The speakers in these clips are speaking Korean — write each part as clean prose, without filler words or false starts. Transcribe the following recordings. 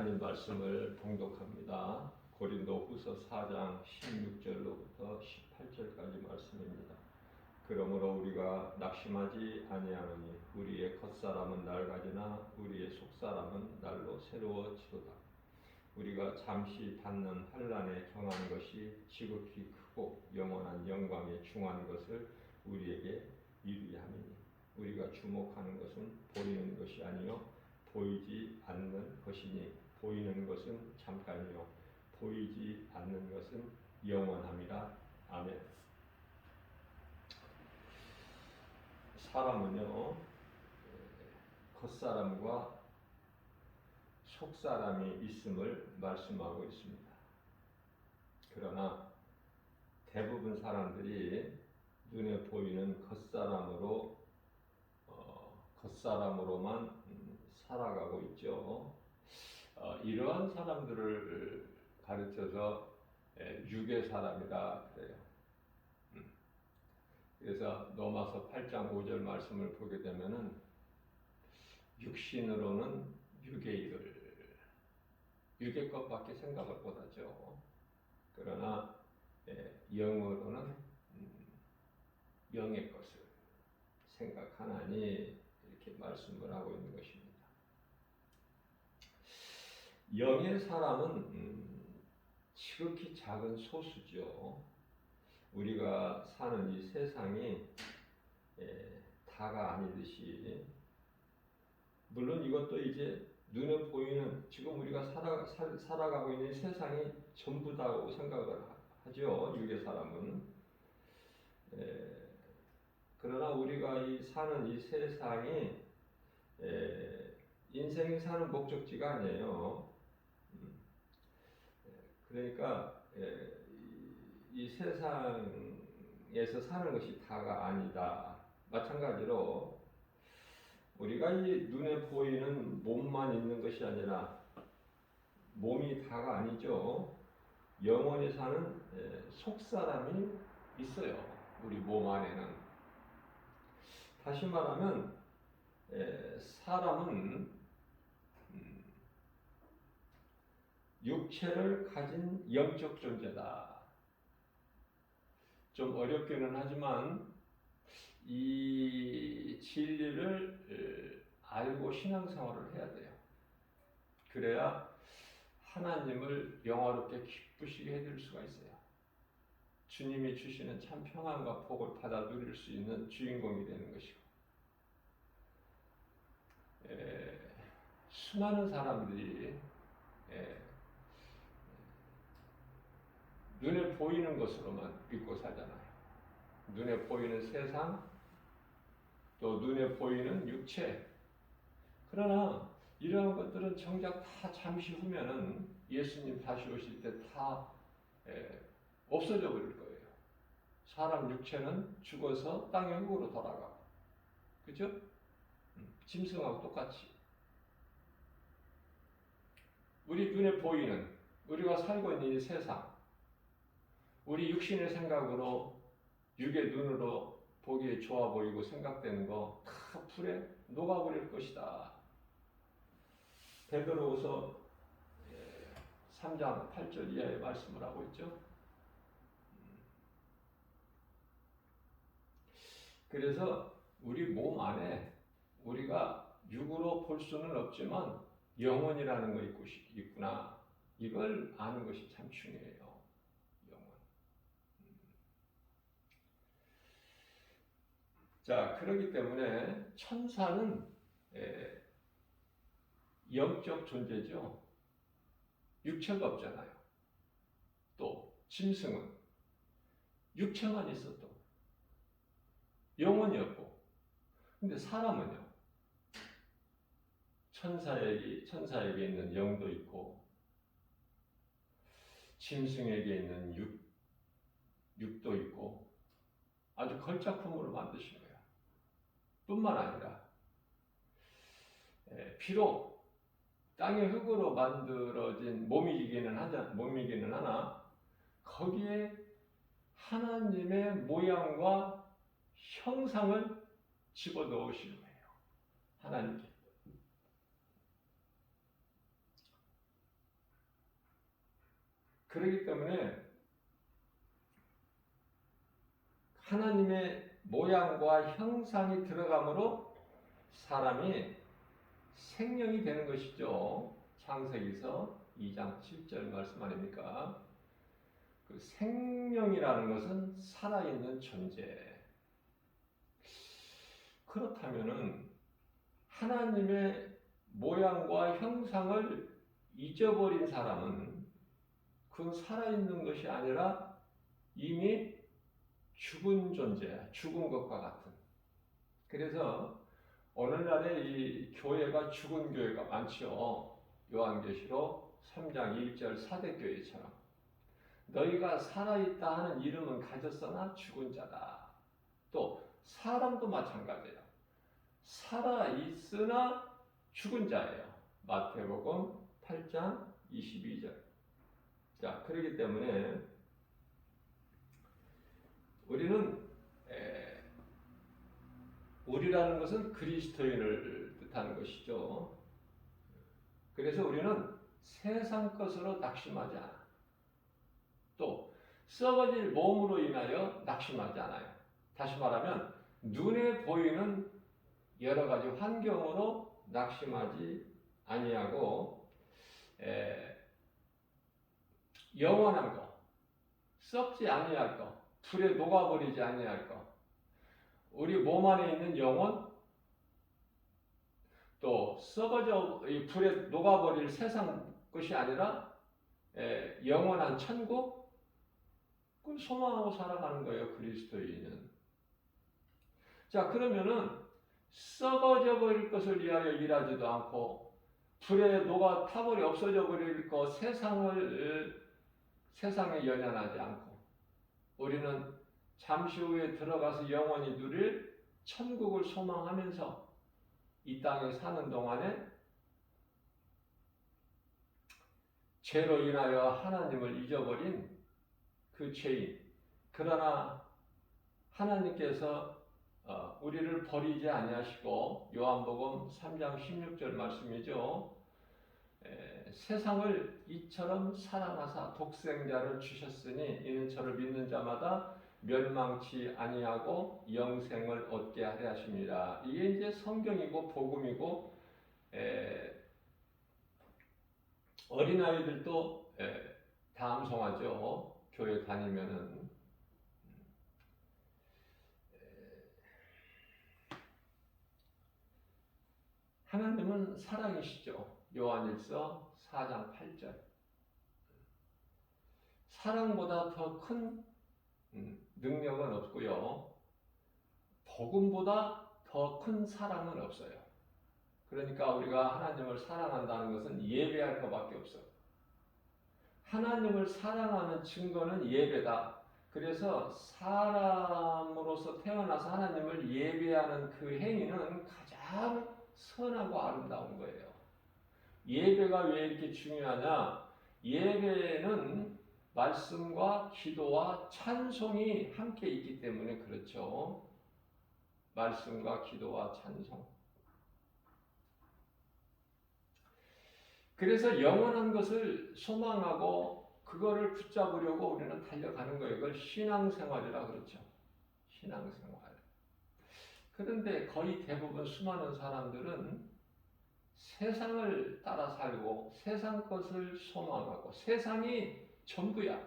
하나님 말씀을 봉독합니다. 고린도후서 4장 16절로부터 18절까지 말씀입니다. 그러므로 우리가 낙심하지 아니하노니 우리의 겉사람은 낡아지나 우리의 속사람은 날로 새로워지도다. 우리가 잠시 받는 환난에 경한 것이 지극히 크고 영원한 영광에 중한 것을 우리에게 이루게 함이니 우리가 주목하는 것은 보이는 것이 아니요 보이지 않는 것이니 보이는 것은 잠깐이요 보이지 않는 것은 영원함이라. 아멘. 사람은요 겉사람과 속사람이 있음을 말씀하고 있습니다. 그러나 대부분 사람들이 눈에 보이는 겉사람으로만 살아가고 있죠. 이러한 사람들을 가르쳐서 육의 사람이라 그래요. 그래서 로마서 8장 5절 말씀을 보게 되면은 육신으로는 육의 것밖에 생각을 못하죠. 그러나 영으로는 영의 것을 생각하나니 이렇게 말씀을 하고 있는 것입니다. 영의 사람은 지극히 작은 소수죠. 우리가 사는 이 세상이 다가 아니듯이, 물론 이것도 이제 눈에 보이는 지금 우리가 살아가고 있는 세상이 전부다고 생각을 하죠. 육의 사람은. 그러나 우리가 사는 이 세상이 인생이 사는 목적지가 아니에요. 그러니까 이 세상에서 사는 것이 다가 아니다. 마찬가지로 우리가 이 눈에 보이는 몸만 있는 것이 아니라 몸이 다가 아니죠. 영원히 사는 속사람이 있어요. 우리 몸 안에는. 다시 말하면 사람은 육체를 가진 영적 존재다. 좀 어렵기는 하지만 이 진리를 알고 신앙생활을 해야 돼요. 그래야 하나님을 영화롭게 기쁘시게 해드릴 수가 있어요. 주님이 주시는 참 평안과 복을 받아 누릴 수 있는 주인공이 되는 것이고, 수많은 사람들이 눈에 보이는 것으로만 믿고 살잖아요. 눈에 보이는 세상, 또 눈에 보이는 육체. 그러나 이러한 것들은 정작 다 잠시 후면은 예수님 다시 오실 때 다 없어져 버릴 거예요. 사람 육체는 죽어서 땅의 흙으로 돌아가고, 그죠? 짐승하고 똑같이. 우리 눈에 보이는, 우리가 살고 있는 이 세상, 우리 육신의 생각으로, 육의 눈으로 보기에 좋아 보이고 생각되는 거 다 불에 녹아버릴 것이다. 베드로후서 3장 8절 이하의 말씀을 하고 있죠. 그래서 우리 몸 안에 우리가 육으로 볼 수는 없지만 영혼이라는 거 있구나. 이걸 아는 것이 참 중요해요. 영혼. 자, 그렇기 때문에 천사는 영적 존재죠. 육체가 없잖아요. 또 짐승은 육체만 있어도 영혼이 없고, 근데 사람은요, 천사에게 있는 영도 있고, 짐승에게 있는 육도 있고, 아주 걸작품으로 만드신 거예요. 뿐만 아니라, 비록 땅의 흙으로 만들어진 몸이기는 하나, 거기에 하나님의 모양과 형상을 집어넣으시는 거예요. 하나님께. 그렇기 때문에 하나님의 모양과 형상이 들어감으로 사람이 생명이 되는 것이죠. 창세기서 2장 7절 말씀 아닙니까? 그 생명이라는 것은 살아있는 존재. 그렇다면은 하나님의 모양과 형상을 잊어버린 사람은 그건 살아있는 것이 아니라 이미 죽은 존재야. 죽은 것과 같은. 그래서 오늘날에 이 교회가 죽은 교회가 많죠. 요한계시록 3장 1절 사대교회처럼. 너희가 살아있다 하는 이름은 가졌으나 죽은 자다. 또 사람도 마찬가지예요. 살아있으나 죽은 자예요. 마태복음 8장 22절. 자, 그렇기 때문에 우리라는 것은 그리스도인을 뜻하는 것이죠. 그래서 우리는 세상 것으로 낙심하지 않아. 또 썩어질 몸으로 인하여 낙심하지 않아요. 다시 말하면 눈에 보이는 여러 가지 환경으로 낙심하지 아니하고 영원한 것, 썩지 아니할 것, 불에 녹아버리지 아니할 것, 우리 몸 안에 있는 영혼, 또 썩어져 이 불에 녹아버릴 세상 것이 아니라 영원한 천국, 그걸 소망하고 살아가는 거예요. 그리스도인은. 자, 그러면은 썩어져 버릴 것을 위하여 일하지도 않고 불에 녹아 타버려 없어져 버릴 것 세상에 연연하지 않고 우리는 잠시 후에 들어가서 영원히 누릴 천국을 소망하면서 이 땅에 사는 동안에 죄로 인하여 하나님을 잊어버린 그 죄인. 그러나 하나님께서 우리를 버리지 아니하시고 요한복음 3장 16절 말씀이죠. 세상을 이처럼 사랑하사 독생자를 주셨으니 이는 저를 믿는 자마다 멸망치 아니하고 영생을 얻게 하려 하십니다. 이게 이제 성경이고 복음이고 어린아이들도 다 암송하죠. 교회 다니면은. 하나님은 사랑이시죠. 요한일서 4장 8절. 사랑보다 더 큰 능력은 없고요. 복음보다 더 큰 사랑은 없어요. 그러니까 우리가 하나님을 사랑한다는 것은 예배할 것밖에 없어요. 하나님을 사랑하는 증거는 예배다. 그래서 사람으로서 태어나서 하나님을 예배하는 그 행위는 가장 선하고 아름다운 거예요. 예배가 왜 이렇게 중요하냐? 예배는 말씀과 기도와 찬송이 함께 있기 때문에 그렇죠. 말씀과 기도와 찬송. 그래서 영원한 것을 소망하고 그거를 붙잡으려고 우리는 달려가는 거예요. 그걸 신앙생활이라 그렇죠. 신앙생활. 그런데 거의 대부분 수많은 사람들은 세상을 따라 살고 세상 것을 소망하고 세상이 전부야.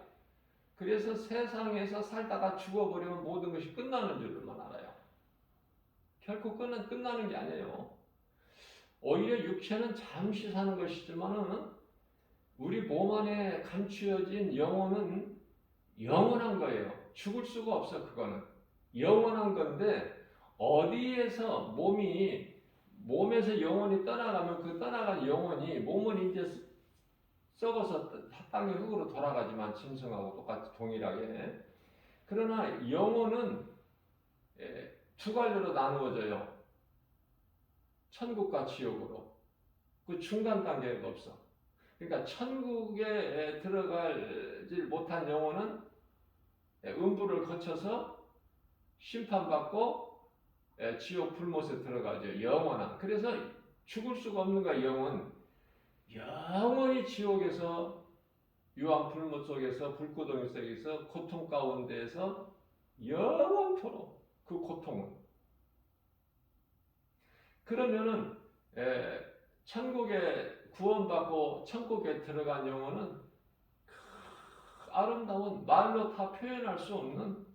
그래서 세상에서 살다가 죽어버리면 모든 것이 끝나는 줄만 알아요. 결코 끝나는 게 아니에요. 오히려 육체는 잠시 사는 것이지만은 우리 몸 안에 감추어진 영혼은 영원한 거예요. 죽을 수가 없어. 그거는 영원한 건데 어디에서 몸에서 영혼이 떠나가면 그 떠나간 영혼이 몸은 이제 썩어서 땅의 흙으로 돌아가지만 짐승하고 똑같이 동일하게. 그러나 영혼은 두 갈래로 나누어져요. 천국과 지옥으로. 그 중간 단계가 없어. 그러니까 천국에 들어가지 못한 영혼은 음부를 거쳐서 심판받고 지옥 불못에 들어가죠. 영원한. 그래서 죽을 수가 없는 거야. 영원히 지옥에서 유황 풀무 속에서 불구덩이 속에서 고통 가운데에서 영원토록 그 고통은 그러면은 천국에 구원받고 천국에 들어간 영혼은 아름다운 말로 다 표현할 수 없는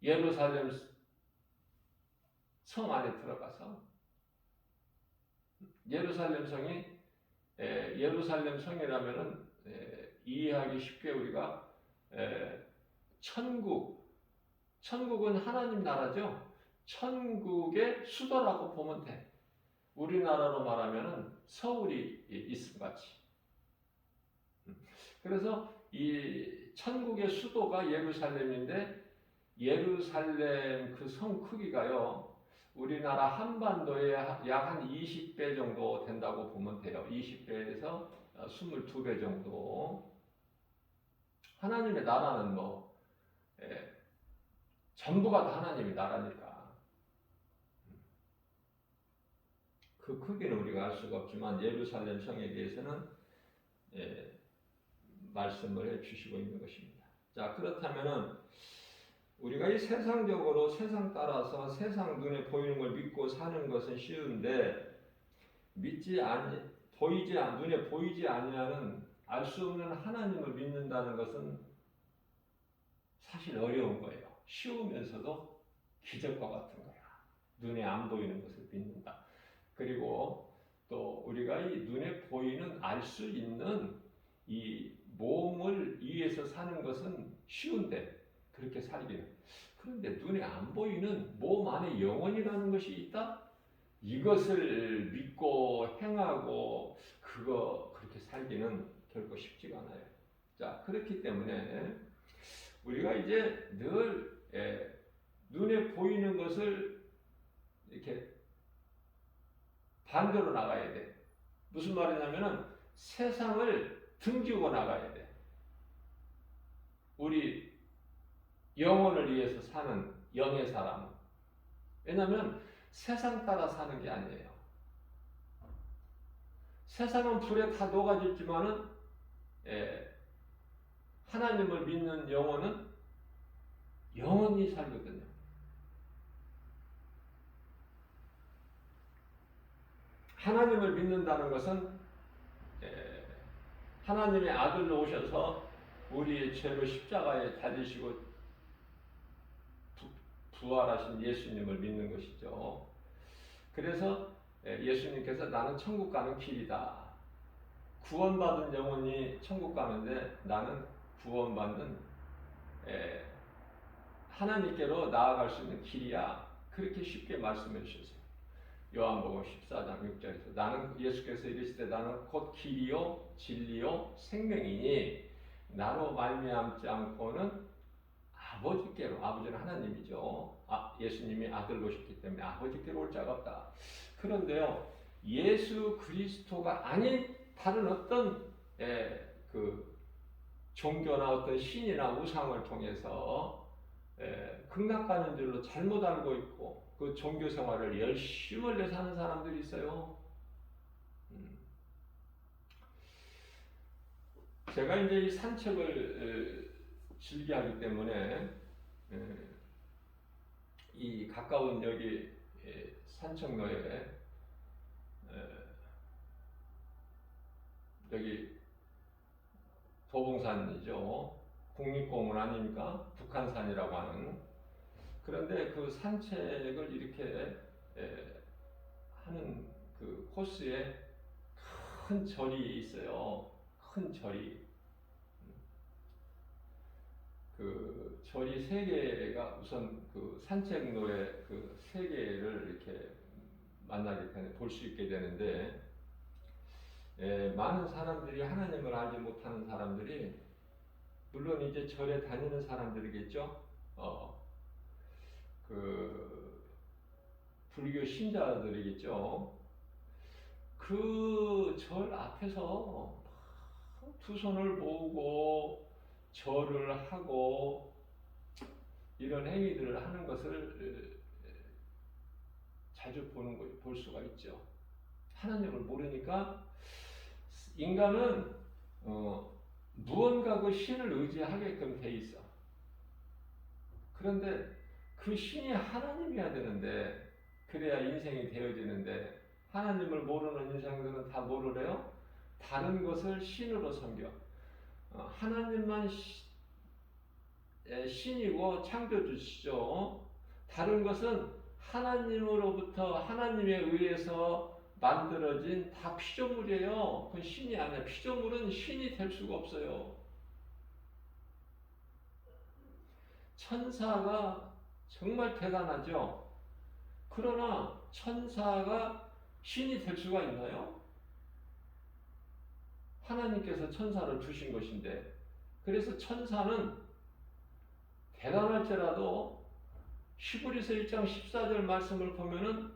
예루살렘 성 안에 들어가서 예루살렘 성이 예루살렘 성이라면은 이해하기 쉽게 우리가 천국은 하나님 나라죠. 천국의 수도라고 보면 돼. 우리나라로 말하면은 서울이 있음 같이. 그래서 이 천국의 수도가 예루살렘인데 예루살렘 그 성 크기가요. 우리나라 한반도의 약 한 20배 정도 된다고 보면 돼요. 20배에서 22배 정도. 하나님의 나라는 전부가 다 하나님의 나라니까. 그 크기는 우리가 알 수가 없지만 예루살렘 성에 대해서는 말씀을 해주시고 있는 것입니다. 자, 그렇다면은 우리가 이 세상적으로 세상 따라서 세상 눈에 보이는 걸 믿고 사는 것은 쉬운데 눈에 보이지 아니하는 알 수 없는 하나님을 믿는다는 것은 사실 어려운 거예요. 쉬우면서도 기적과 같은 거야. 눈에 안 보이는 것을 믿는다. 그리고 또 우리가 이 눈에 보이는 알 수 있는 이 몸을 위해서 사는 것은 쉬운데 그렇게 살기는. 그런데 눈에 안 보이는 몸 안에 영혼이라는 것이 있다? 이것을 믿고 행하고 그렇게 살기는 결코 쉽지가 않아요. 자, 그렇기 때문에 우리가 이제 늘 눈에 보이는 것을 이렇게 반대로 나가야 돼. 무슨 말이냐면은 세상을 등지고 나가야 돼. 우리 영혼을 위해서 사는 영의 사람은. 왜냐하면 세상 따라 사는 게 아니에요. 세상은 불에 다 녹아질지만은 하나님을 믿는 영혼은 영원히 살거든요. 하나님을 믿는다는 것은 하나님의 아들로 오셔서 우리의 죄로 십자가에 달리시고 부활하신 예수님을 믿는 것이죠. 그래서 예수님께서 나는 천국 가는 길이다. 구원받은 영혼이 천국 가는데 나는 구원받는 하나님께로 나아갈 수 있는 길이야. 그렇게 쉽게 말씀해 주셨어요. 요한복음 14장 6절에서 나는 예수께서 이르시되 나는 곧 길이요 진리요 생명이니 나로 말미암지 않고는 아버지께로, 아버지는 하나님이죠. 예수님이 아들로 오셨기 때문에 아버지께로 올 자가 없다. 그런데요, 예수 그리스도가 아닌 다른 어떤 그 종교나 어떤 신이나 우상을 통해서 극락 가는 줄로 잘못 알고 있고 그 종교 생활을 열심을 내서 사람들이 있어요. 제가 이제 이 산책을 즐겨하기 때문에 이 가까운 여기 산책로에 여기 도봉산이죠. 국립공원 아닙니까? 북한산이라고 하는. 그런데 그 산책을 이렇게 하는 그 코스에 큰 절이 있어요. 큰 절이. 그 절이 세 개가 우선 그 산책로에 그 세 개를 이렇게 만나게 되는 볼 수 있게 되는데 많은 사람들이 하나님을 알지 못하는 사람들이 물론 이제 절에 다니는 사람들이겠죠. 그 불교 신자들이겠죠. 그 절 앞에서 두 손을 모으고 절을 하고 이런 행위들을 하는 것을 자주 볼 수가 있죠. 하나님을 모르니까 인간은 무언가 그 신을 의지하게끔 돼 있어. 그런데 그 신이 하나님이어야 되는데, 그래야 인생이 되어지는데, 하나님을 모르는 인생들은 다 뭐래요? 다른 것을 신으로 섬겨. 하나님만 신이고 창조주시죠. 다른 것은 하나님으로부터 하나님에 의해서 만들어진 다 피조물이에요. 그건 신이 아니야. 피조물은 신이 될 수가 없어요. 천사가 정말 대단하죠. 그러나 천사가 신이 될 수가 있나요? 하나님께서 천사를 주신 것인데, 그래서 천사는 대단할지라도 히브리서 1장 14절 말씀을 보면은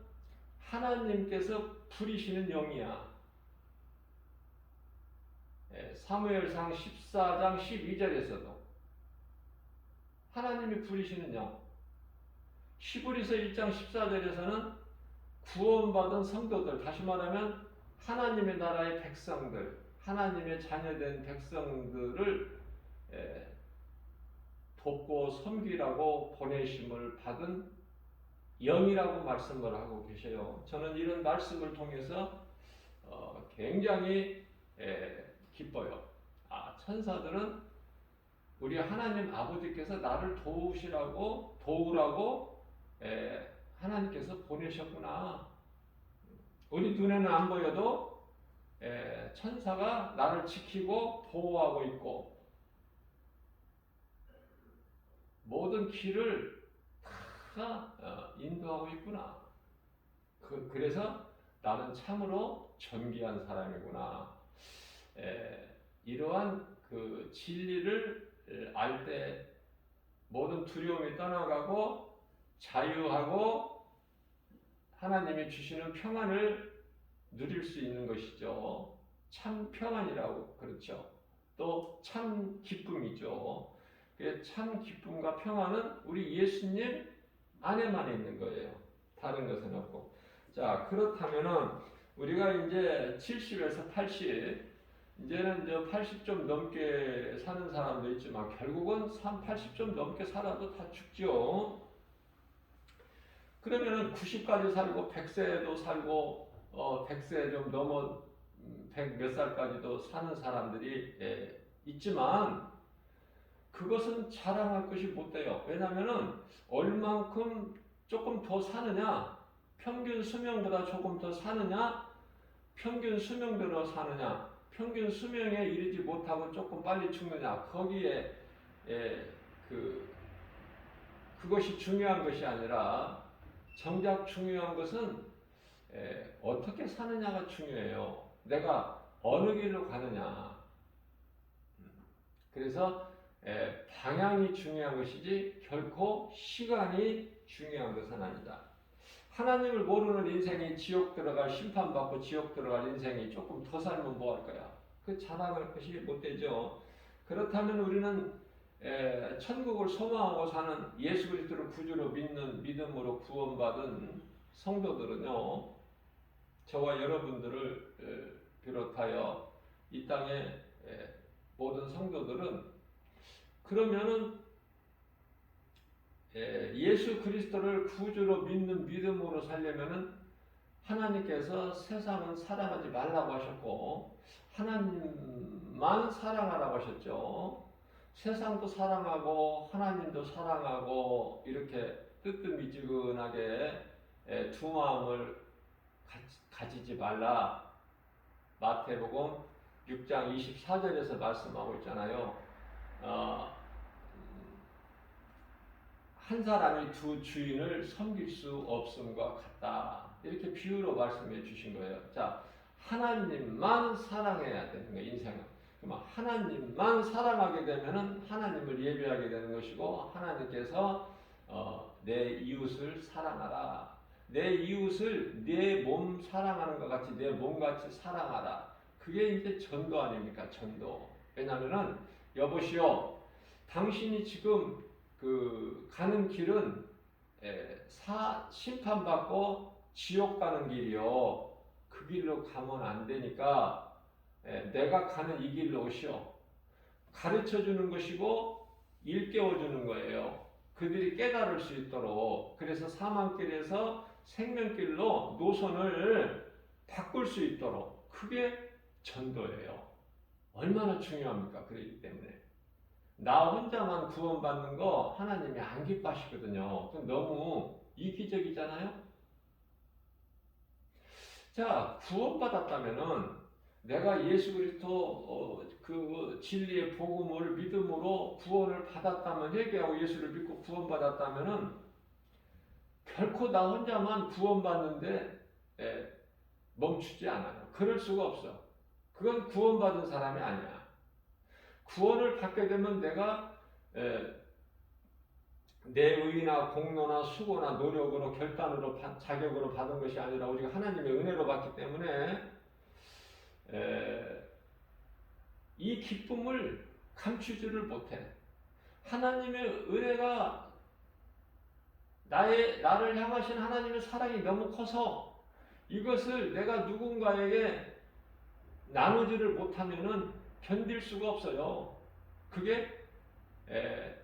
하나님께서 부리시는 영이야. 사무엘상 14장 12절에서도 하나님이 부리시는 영. 히브리서 1장 14절에서는 구원받은 성도들, 다시 말하면 하나님의 나라의 백성들, 하나님의 자녀된 백성들을 돕고 섬기라고 보내심을 받은 영이라고 말씀을 하고 계셔요. 저는 이런 말씀을 통해서 굉장히 기뻐요. 천사들은 우리 하나님 아버지께서 나를 도우라고 하나님께서 보내셨구나. 우리 눈에는 안 보여도 천사가 나를 지키고 보호하고 있고 모든 길을 다 인도하고 있구나. 그래서 나는 참으로 존귀한 사람이구나. 이러한 그 진리를 알 때 모든 두려움이 떠나가고 자유하고 하나님이 주시는 평안을 누릴 수 있는 것이죠. 참 평안이라고 그렇죠. 또 참 기쁨이죠. 참 기쁨과 평안은 우리 예수님 안에만 있는 거예요. 다른 것은 없고. 자, 그렇다면은 우리가 이제 70에서 80, 이제는 80좀 넘게 사는 사람도 있지만 결국은 80좀 넘게 살아도 다 죽죠. 그러면은 90까지 살고 100세도 살고 100세 좀 넘어 100 몇 살까지도 사는 사람들이 있지만 그것은 자랑할 것이 못 돼요. 왜냐면은 얼만큼 조금 더 사느냐, 평균 수명보다 조금 더 사느냐, 평균 수명대로 사느냐, 평균 수명에 이르지 못하고 조금 빨리 죽느냐, 거기에 그것이 중요한 것이 아니라 정작 중요한 것은 어떻게 사느냐가 중요해요. 내가 어느 길로 가느냐. 그래서 방향이 중요한 것이지 결코 시간이 중요한 것은 아니다. 하나님을 모르는 인생이 지옥 들어갈, 심판받고 지옥 들어갈 인생이 조금 더 살면 뭐 할 거야? 그 자랑할 것이 못 되죠. 그렇다면 우리는 천국을 소망하고 사는 예수 그리스도를 구주로 믿는 믿음으로 구원받은 성도들은요, 저와 여러분들을 비롯하여 이 땅의 모든 성도들은 그러면은 예수 그리스도를 구주로 믿는 믿음으로 살려면은 하나님께서 세상은 사랑하지 말라고 하셨고 하나님만 사랑하라고 하셨죠. 세상도 사랑하고 하나님도 사랑하고 이렇게 뜨뜻미지근하게 두 마음을 가지지 말라. 마태복음 6장 24절에서 말씀하고 있잖아요. 한 사람이 두 주인을 섬길 수 없음과 같다. 이렇게 비유로 말씀해 주신 거예요. 자, 하나님만 사랑해야 되는 거예요, 인생은. 그럼 하나님만 사랑하게 되면은 하나님을 예배하게 되는 것이고, 하나님께서 내 이웃을 사랑하라. 내 이웃을 내 몸 사랑하는 것 같이 내 몸같이 사랑하라. 그게 이제 전도 아닙니까? 전도. 왜냐면은 여보시오, 당신이 지금 가는 길은 심판받고 지옥 가는 길이요. 그 길로 가면 안 되니까 내가 가는 이 길로 오시오. 가르쳐 주는 것이고 일깨워 주는 거예요. 그들이 깨달을 수 있도록. 그래서 사망길에서 생명길로 노선을 바꿀 수 있도록. 그게 전도예요. 얼마나 중요합니까? 그렇기 때문에 나 혼자만 구원받는 거 하나님이 안 기뻐하시거든요. 너무 이기적이잖아요. 자, 구원받았다면은 내가 예수 그리스도 그 진리의 복음을 믿음으로 구원을 받았다면, 회개하고 예수를 믿고 구원받았다면은 결코 나 혼자만 구원받는데 멈추지 않아요. 그럴 수가 없어. 그건 구원받은 사람이 아니야. 구원을 받게 되면 내가 내 의나 공로나 수고나 노력으로 결단으로 자격으로 받은 것이 아니라 우리가 하나님의 은혜로 받기 때문에 이 기쁨을 감추지를 못해. 하나님의 은혜가 나를 향하신 하나님의 사랑이 너무 커서 이것을 내가 누군가에게 나누지를 못하면은 견딜 수가 없어요. 그게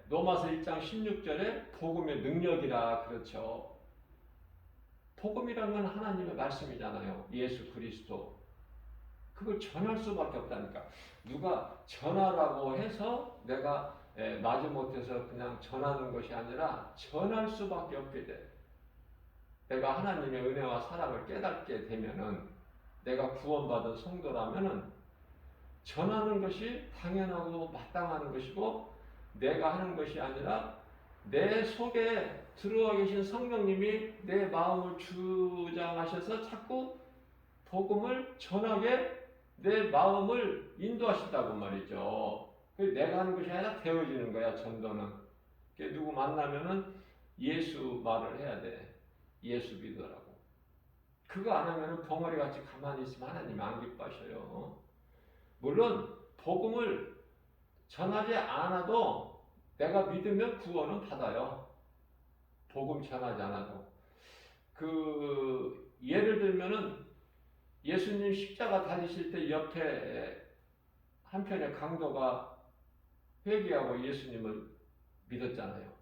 로마서 1장 16절에 복음의 능력이라 그렇죠. 복음이란 건 하나님의 말씀이잖아요. 예수 그리스도. 그걸 전할 수밖에 없다니까. 누가 전하라고 해서 내가 마지못해서 그냥 전하는 것이 아니라 전할 수밖에 없게 돼. 내가 하나님의 은혜와 사랑을 깨닫게 되면은, 내가 구원받은 성도라면은 전하는 것이 당연하고 마땅한 것이고, 내가 하는 것이 아니라 내 속에 들어와 계신 성령님이 내 마음을 주장하셔서 자꾸 복음을 전하게 내 마음을 인도하신다고 말이죠. 내가 하는 것이 아니라 되어지는 거야, 전도는. 누구 만나면은 예수 말을 해야 돼. 예수 믿으라고. 그거 안 하면은 벙어리같이 가만히 있으면 하나님 안 기뻐하셔요. 물론 복음을 전하지 않아도 내가 믿으면 구원은 받아요. 복음 전하지 않아도. 예를 들면은 예수님 십자가 달리실 때 옆에 한편의 강도가 회개하고 예수님을 믿었잖아요.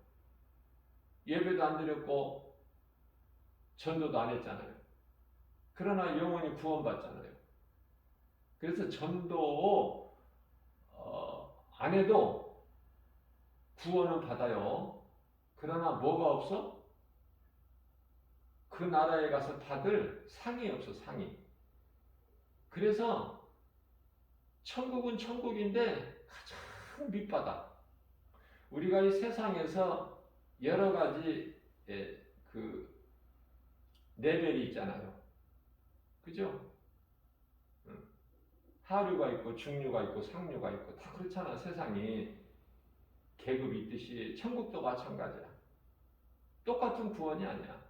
예배도 안 드렸고 전도도 안 했잖아요. 그러나 영혼이 구원받잖아요. 그래서 전도 안 해도 구원은 받아요. 그러나 뭐가 없어? 그 나라에 가서 받을 상이 없어, 상이. 그래서 천국은 천국인데 가장 밑바닥. 우리가 이 세상에서 여러 가지 레벨이 있잖아요. 그죠? 하류가 있고 중류가 있고 상류가 있고 다 그렇잖아. 세상이 계급이 있듯이 천국도 마찬가지야. 똑같은 구원이 아니야.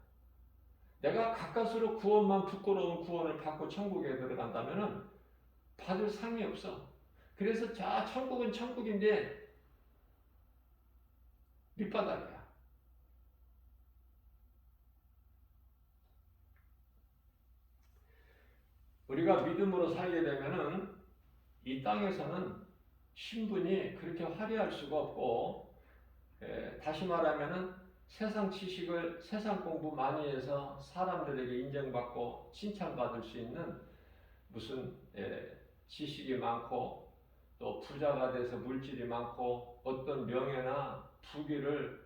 내가 가까스로 구원만 부끄러운 구원을 받고 천국에 들어간다면은 받을 상이 없어. 그래서 자, 천국은 천국인데 밑바닥이야. 우리가 믿음으로 살게 되면은 이 땅에서는 신분이 그렇게 화려할 수가 없고, 다시 말하면은 세상 지식을, 세상 공부 많이 해서 사람들에게 인정받고 칭찬받을 수 있는 무슨 지식이 많고 또 부자가 돼서 물질이 많고 어떤 명예나 부귀를,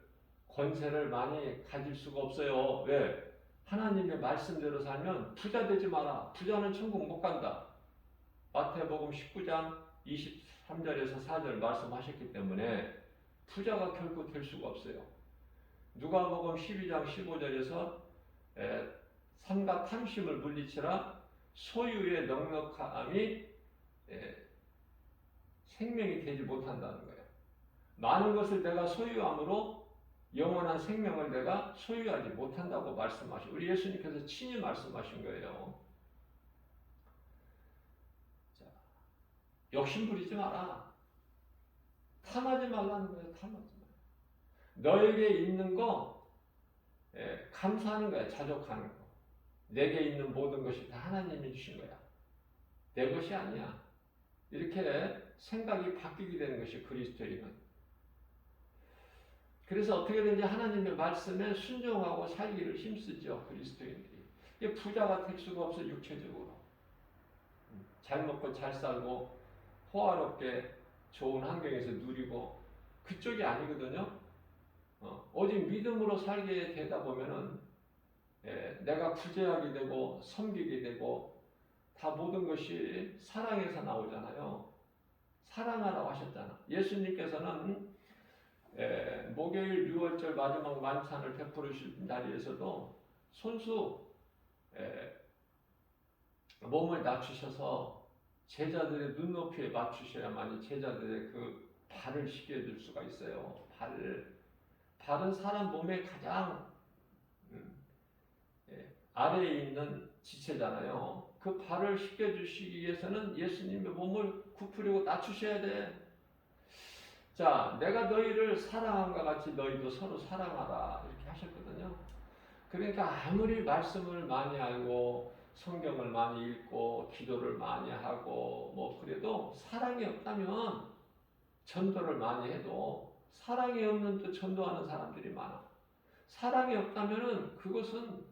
권세를 많이 가질 수가 없어요. 왜? 하나님의 말씀대로 살면 부자 되지 마라. 부자는 천국 못 간다. 마태복음 19장 23절에서 4절 말씀하셨기 때문에 부자가 결코 될 수가 없어요. 누가복음 12장 15절에서 삼가 탐심을 물리치라. 소유의 넉넉함이 생명이 되지 못한다는 거예요. 많은 것을 내가 소유함으로 영원한 생명을 내가 소유하지 못한다고 말씀하시고, 우리 예수님께서 친히 말씀하신 거예요. 자, 욕심 부리지 마라. 탐하지 말라는 거예요. 탐하지 마. 너에게 있는 거 감사하는 거야. 자족하는 거. 내게 있는 모든 것이 다 하나님이 주신 거야. 내 것이 아니야. 이렇게 생각이 바뀌게 되는 것이 그리스도인은. 그래서 어떻게든지 하나님의 말씀에 순종하고 살기를 힘쓰죠. 그리스도인들이. 이게 부자가 될 수가 없어. 육체적으로 잘 먹고 잘 살고 호화롭게 좋은 환경에서 누리고 그쪽이 아니거든요. 오직 믿음으로 살게 되다 보면은 내가 구제하게 되고 섬기게 되고 다 모든 것이 사랑에서 나오잖아요. 사랑하라고 하셨잖아. 예수님께서는 목요일 6월절 마지막 만찬을 베푸르실 자리에서도 손수 몸을 낮추셔서 제자들의 눈높이에 맞추셔야만이 제자들의 그 발을 씻겨줄 수가 있어요. 발은 사람 몸의 가장 아래에 있는 지체잖아요. 그 발을 씻겨주시기 위해서는 예수님의 몸을 굽히려고 낮추셔야 돼. 자, 내가 너희를 사랑함과 같이 너희도 서로 사랑하라 이렇게 하셨거든요. 그러니까 아무리 말씀을 많이 알고 성경을 많이 읽고 기도를 많이 하고 뭐 그래도 사랑이 없다면 전도를 많이 해도 사랑이 없는 또 전도하는 사람들이 많아. 사랑이 없다면은 그것은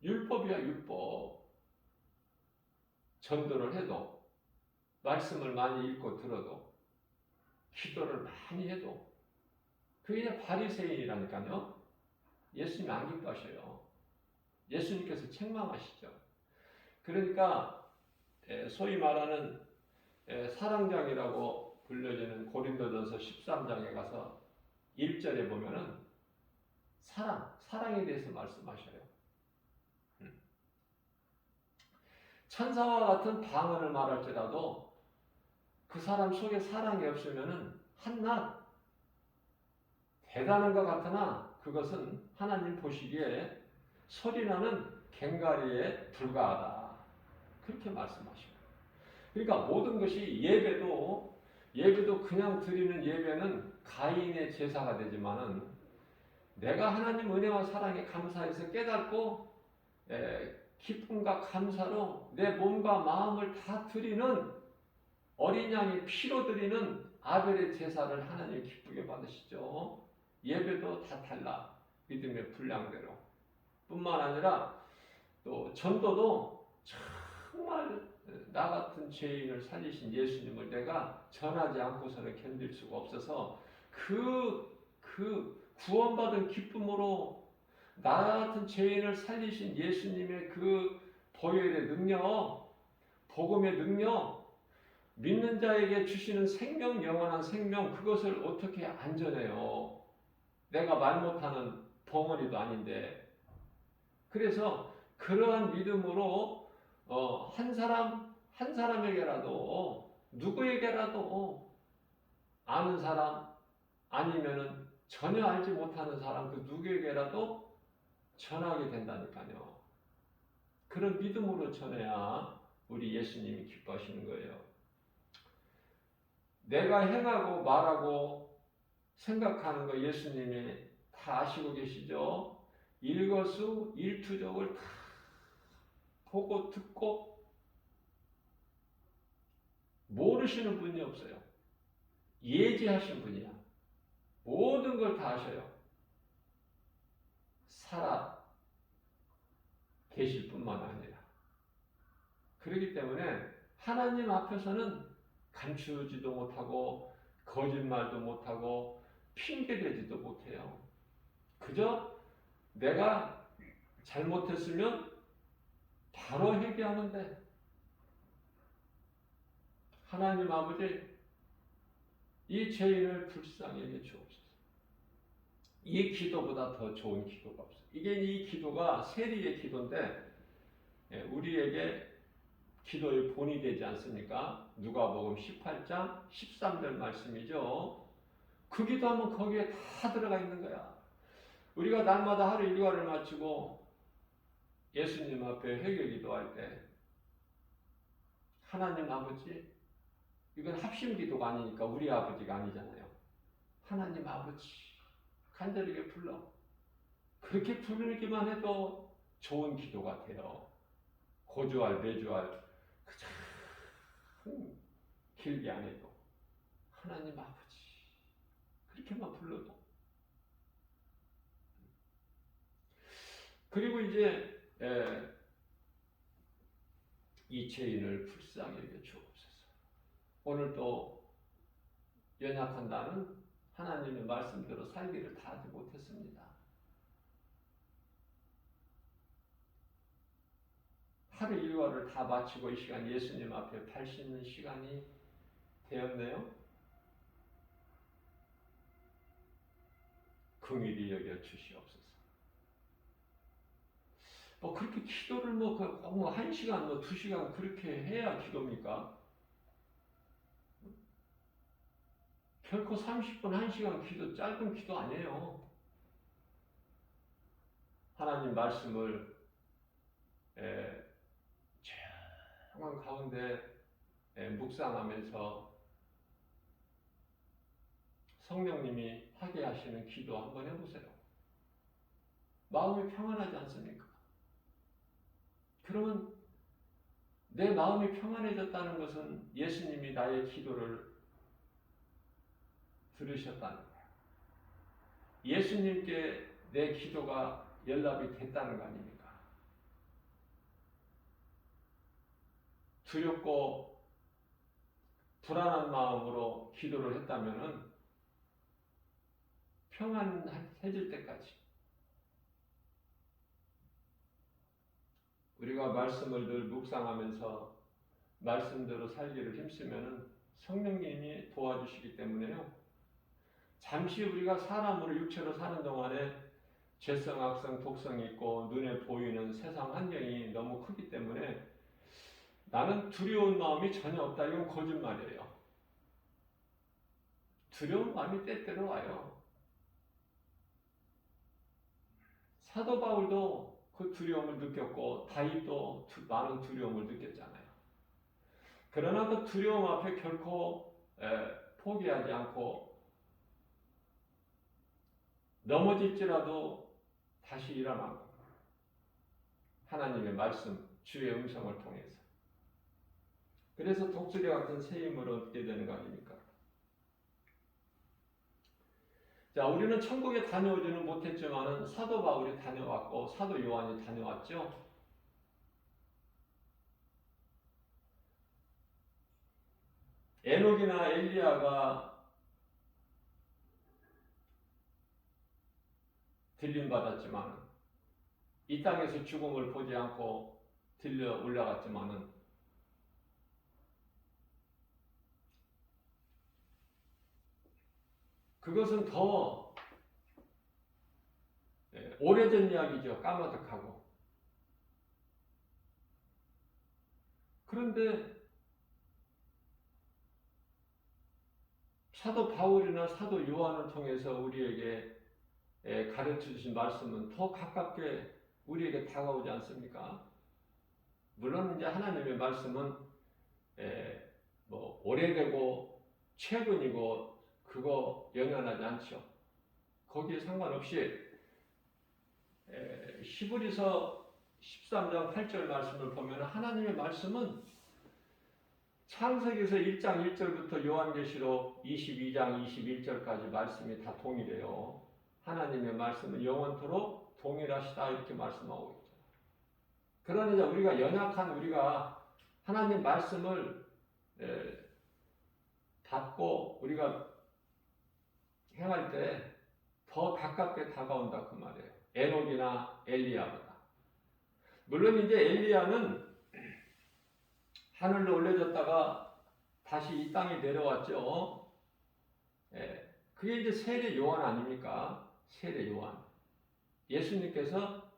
율법이야, 율법. 전도를 해도 말씀을 많이 읽고 들어도 기도를 많이 해도 그게 바리새인이라니까요. 예수님 안 기뻐하셔요. 예수님께서 책망하시죠. 그러니까 소위 말하는 사랑장이라고 불려지는 고린도전서 13장에 가서 1절에 보면은 사랑에 대해서 말씀하셔요. 천사와 같은 방언을 말할지라도 그 사람 속에 사랑이 없으면은 한낱 대단한 것 같으나 그것은 하나님 보시기에 소리나는 괭가리에 불과하다. 그렇게 말씀하시고. 그러니까 모든 것이 예배도 그냥 드리는 예배는 가인의 제사가 되지만은 내가 하나님 은혜와 사랑에 감사해서 깨닫고 기쁨과 감사로 내 몸과 마음을 다 드리는 어린 양의 피로 드리는 아벨의 제사를 하나님 기쁘게 받으시죠. 예배도 다 달라. 믿음의 분량대로. 뿐만 아니라 또 전도도 정말 나 같은 죄인을 살리신 예수님을 내가 전하지 않고서는 견딜 수가 없어서 그 구원받은 기쁨으로 나 같은 죄인을 살리신 예수님의 그 보혈의 능력, 복음의 능력, 믿는 자에게 주시는 생명, 영원한 생명, 그것을 어떻게 안전해요? 내가 말 못하는 벙어리도 아닌데. 그래서 그러한 믿음으로 한 사람에게라도 누구에게라도 아는 사람 아니면은 전혀 알지 못하는 사람 그 누구에게라도 전하게 된다니까요. 그런 믿음으로 전해야 우리 예수님이 기뻐하시는 거예요. 내가 행하고 말하고 생각하는 거 예수님이 다 아시고 계시죠? 일거수일투족을 다 보고 듣고 모르시는 분이 없어요. 예지하신 분이야. 모든 걸 다 아셔요. 살아 계실 뿐만 아니라. 그렇기 때문에 하나님 앞에서는 감추지도 못하고 거짓말도 못하고 핑계대지도 못해요. 그저 내가 잘못했으면 바로 회개하면 돼. 하나님 아버지, 이 죄인을 불쌍히 여겨 주옵소서. 이 기도보다 더 좋은 기도가 없어요. 이 기도가 세리의 기도인데 우리에게 기도의 본이 되지 않습니까? 누가복음 18장 13절 말씀이죠. 그 기도하면 거기에 다 들어가 있는 거야. 우리가 날마다 하루 일과를 마치고 예수님 앞에 회개 기도할 때 하나님 아버지, 이건 합심 기도가 아니니까 우리 아버지가 아니잖아요. 하나님 아버지 간절하게 불러. 그렇게 부르기만 해도 좋은 기도가 돼요. 고주할 매주할 참 길게 안 해도 하나님 아버지 그렇게만 불러도. 그리고 이제 이 죄인을 불쌍히 여겨 주옵소서. 오늘 또 연약한 나는 하나님의 말씀대로 살기를 다 하지 못했습니다. 하루 일과를 다 마치고 이 시간 예수님 앞에 발 씻는 시간이 되었네요. 긍휼히 여겨 주시옵소서. 뭐 그렇게 기도를 뭐 1시간 뭐 2시간 그렇게 해야 기도입니까? 결코 30분 1시간 기도 짧은 기도 아니에요. 하나님 말씀을 조용한 가운데 묵상하면서 성령님이 하게 하시는 기도 한번 해보세요. 마음이 평안하지 않습니까? 그러면 내 마음이 평안해졌다는 것은 예수님이 나의 기도를 들으셨다는 거예요. 예수님께 내 기도가 연락이 됐다는 거 아닙니까? 두렵고 불안한 마음으로 기도를 했다면 평안해질 때까지 우리가 말씀을 늘 묵상하면서 말씀대로 살기를 힘쓰면 성령님이 도와주시기 때문에요. 잠시 우리가 사람으로 육체로 사는 동안에 죄성, 악성, 독성이 있고 눈에 보이는 세상 환경이 너무 크기 때문에 나는 두려운 마음이 전혀 없다. 이건 거짓말이에요. 두려운 마음이 때때로 와요. 사도 바울도 그 두려움을 느꼈고 다윗도 많은 두려움을 느꼈잖아요. 그러나 그 두려움 앞에 결코 포기하지 않고 넘어질지라도 다시 일어나고 하나님의 말씀, 주의 음성을 통해서 그래서 독수리 같은 새 힘을 얻게 되는 거 아닙니까? 자, 우리는 천국에 다녀오지는 못했지만 사도 바울이 다녀왔고 사도 요한이 다녀왔죠. 에녹이나 엘리야가 들림받았지만 이 땅에서 죽음을 보지 않고 들려 올라갔지만은 그것은 더 오래전 이야기죠. 까마득하고. 그런데 사도 바울이나 사도 요한을 통해서 우리에게 가르쳐 주신 말씀은 더 가깝게 우리에게 다가오지 않습니까? 물론 이제 하나님의 말씀은 뭐 오래되고 최근이고 그거 연연하지 않죠. 거기에 상관없이 히브리서 13장 8절 말씀을 보면 하나님의 말씀은 창세기에서 1장 1절부터 요한계시록 22장 21절까지 말씀이 다 동일해요. 하나님의 말씀은 영원토록 동일하시다 이렇게 말씀하고 있죠. 그러나 우리가 연약한 우리가 하나님 말씀을 받고 우리가 행할 때 더 가깝게 다가온다 그 말이에요. 에녹이나 엘리야보다. 물론 이제 엘리야는 하늘로 올려졌다가 다시 이 땅에 내려왔죠. 그게 이제 세례 요한 아닙니까? 세례 요한. 예수님께서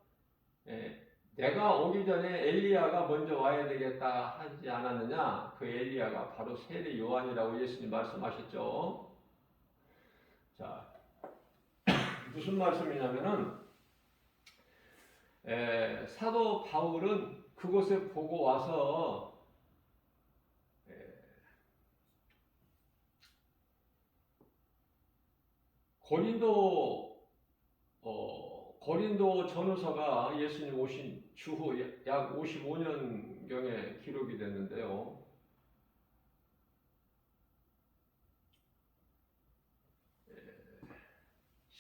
내가 오기 전에 엘리야가 먼저 와야 되겠다 하지 않았느냐? 그 엘리야가 바로 세례 요한이라고 예수님 말씀하셨죠. 자, 무슨 말씀이냐면은 사도 바울은 그곳에 보고 와서 고린도 전후서가 예수님 오신 주후 약 55년경에 기록이 됐는데요.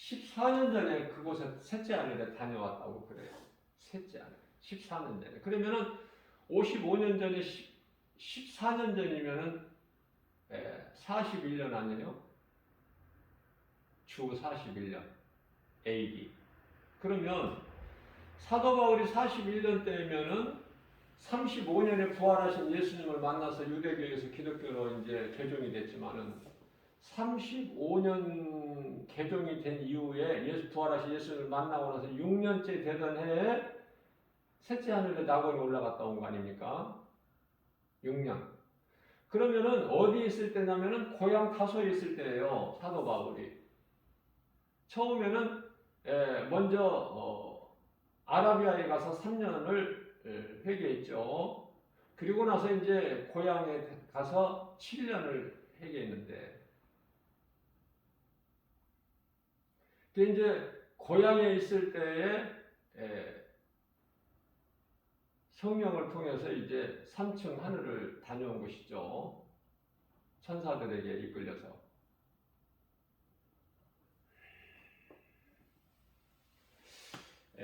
14년 전에 그곳에 셋째 아내를 다녀왔다고 그래요. 셋째 아내. 14년 전에. 그러면은 55년 전에 14년 전이면은 41년 아니에요? 주 41년. AD. 그러면 사도 바울이 41년 때면은 35년에 부활하신 예수님을 만나서 유대교에서 기독교로 이제 개종이 됐지만은 35년 개종이 된 이후에 부활하신 예수님을 만나고 나서 6년째 되던 해에 셋째 하늘에 낙원에 올라갔다 온 거 아닙니까? 6년. 그러면은 어디 있을 때냐면은 고향 다소에 있을 때예요. 사도 바울이. 처음에는 먼저 아라비아에 가서 3년을 회개했죠. 그리고 나서 이제 고향에 가서 7년을 회개했는데, 이제 고향에 있을 때에 성령을 통해서 이제 3층 하늘을 다녀온 것이죠. 천사들에게 이끌려서.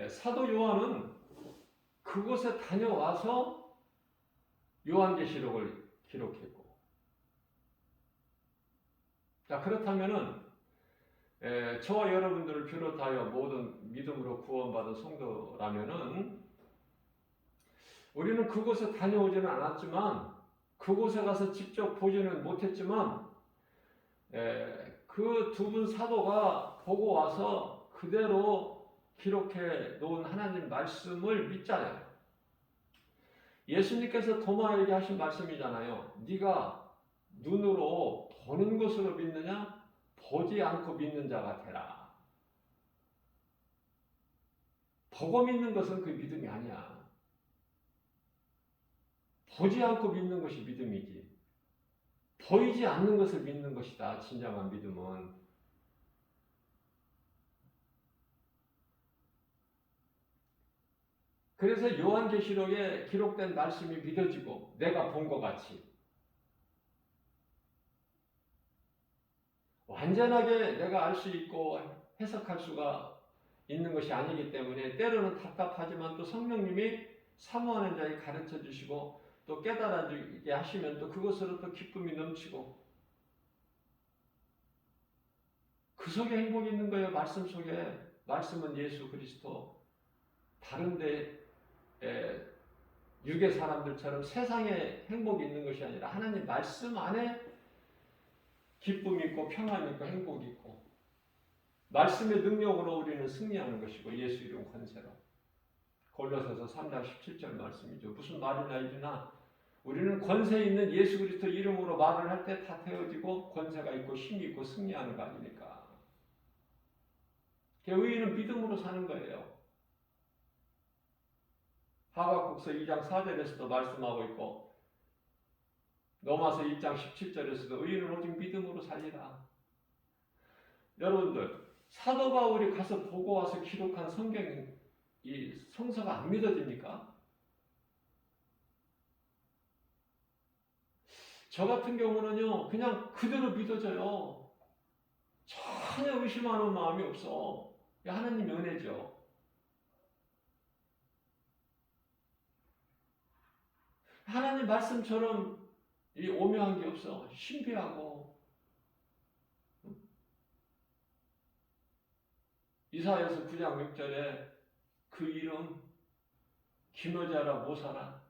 사도 요한은 그곳에 다녀와서 요한계시록을 기록했고, 자, 그렇다면은 저와 여러분들을 비롯하여 모든 믿음으로 구원받은 성도라면은 우리는 그곳에 다녀오지는 않았지만, 그곳에 가서 직접 보지는 못했지만, 그 두 분 사도가 보고 와서 그대로 기록해 놓은 하나님 말씀을 믿잖아요. 예수님께서 도마에게 하신 말씀이잖아요. 네가 눈으로 보는 것으로 믿느냐? 보지 않고 믿는 자가 되라. 보고 믿는 것은 그 믿음이 아니야. 보지 않고 믿는 것이 믿음이지. 보이지 않는 것을 믿는 것이다. 진정한 믿음은. 그래서 요한계시록에 기록된 말씀이 믿어지고 내가 본 것 같이 완전하게 내가 알 수 있고 해석할 수가 있는 것이 아니기 때문에 때로는 답답하지만 또 성령님이 사모하는 자에게 가르쳐 주시고 또 깨달아지게 하시면 또 그것으로 또 기쁨이 넘치고 그 속에 행복이 있는 거예요. 말씀 속에. 말씀은 예수 그리스도. 다른데 육의 사람들처럼 세상에 행복이 있는 것이 아니라 하나님 말씀 안에 기쁨이 있고 평안이 있고 행복이 있고 말씀의 능력으로 우리는 승리하는 것이고 예수 이름 권세로. 골로새서 3장 17절 말씀이죠. 무슨 말이나 이르나 우리는 권세 있는 예수 그리스도 이름으로 말을 할 때 다 되어지고 권세가 있고 힘이 있고 승리하는 거 아닙니까? 의인은 믿음으로 사는 거예요. 하박국서 2장 4절에서도 말씀하고 있고 로마서 1장 17절에서도 의인은 오직 믿음으로 살리라. 여러분들 사도 바울이 가서 보고 와서 기록한 성경 이 성서가 안 믿어집니까? 저 같은 경우는요 그냥 그대로 믿어져요. 전혀 의심하는 마음이 없어. 하나님의 은혜죠. 하나님 말씀처럼 이 오묘한 게 없어. 신비하고. 이사야서 9장 6절에 그 이름 기노자라 모사라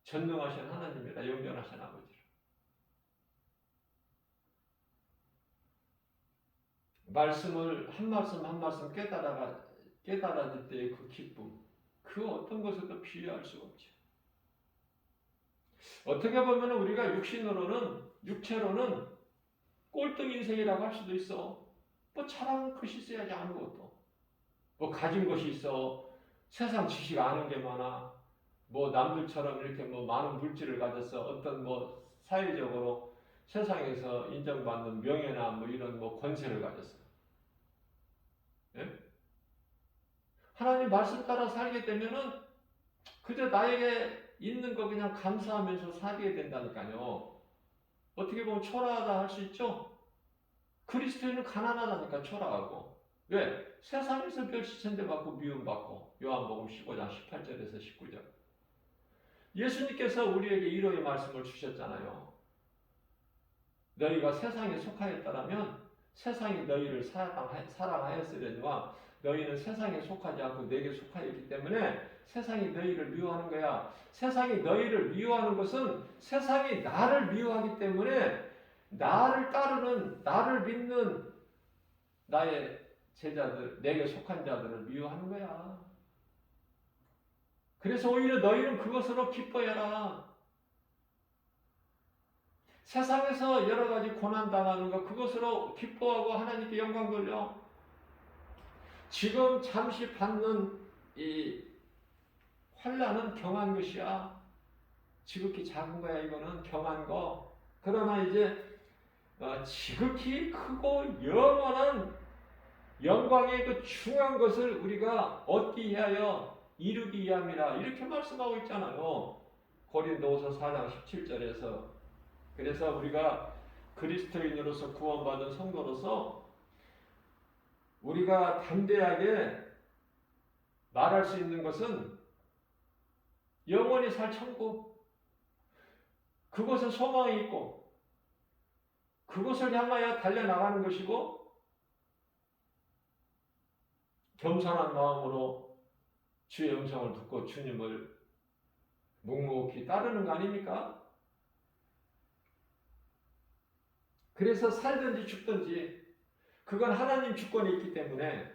전능하신 하나님이라 영원하신 아버지라. 말씀을 한 말씀 한 말씀 깨달아질 때의 그 기쁨, 그 어떤 것에도 비교할 수가 없죠. 어떻게 보면 우리가 육체로는 꼴등 인생이라고 할 수도 있어. 뭐 잘하는 것이 있어야지 아무것도. 뭐 가진 것이 있어. 세상 지식 아는 게 많아. 뭐 남들처럼 이렇게 뭐 많은 물질을 가졌어. 어떤 뭐 사회적으로 세상에서 인정받는 명예나 뭐 이런 뭐 권세를 가졌어. 예? 하나님 말씀 따라 살게 되면은 그저 나에게 있는 거 그냥 감사하면서 살게 된다니까요. 어떻게 보면 초라하다 할 수 있죠? 그리스도인은 가난하다니까, 초라하고. 왜? 세상에서 멸시천대받고 미움받고. 요한복음 15장 18절에서 19절. 예수님께서 우리에게 이로의 말씀을 주셨잖아요. 너희가 세상에 속하였다라면 세상이 너희를 사랑하였으려니와 너희는 세상에 속하지 않고 내게 속하였기 때문에 세상이 너희를 미워하는 거야. 세상이 너희를 미워하는 것은 세상이 나를 미워하기 때문에 나를 따르는, 나를 믿는 나의 제자들, 내게 속한 자들을 미워하는 거야. 그래서 오히려 너희는 그것으로 기뻐해라. 세상에서 여러 가지 고난당하는 것, 그것으로 기뻐하고 하나님께 영광 돌려. 지금 잠시 받는 이 환난은 경한 것이야. 지극히 작은 거야. 이거는 경한 거. 그러나 이제 지극히 크고 영원한 영광의 그 중요한 것을 우리가 얻기 위하여 이루기 위함이라 이렇게 말씀하고 있잖아요. 고린도후서 4장 17절에서. 그래서 우리가 그리스도인으로서 구원받은 성도로서 우리가 담대하게 말할 수 있는 것은 영원히 살 천국, 그곳에 소망이 있고 그곳을 향하여 달려나가는 것이고 겸손한 마음으로 주의 음성을 듣고 주님을 묵묵히 따르는 거 아닙니까? 그래서 살든지 죽든지 그건 하나님 주권이 있기 때문에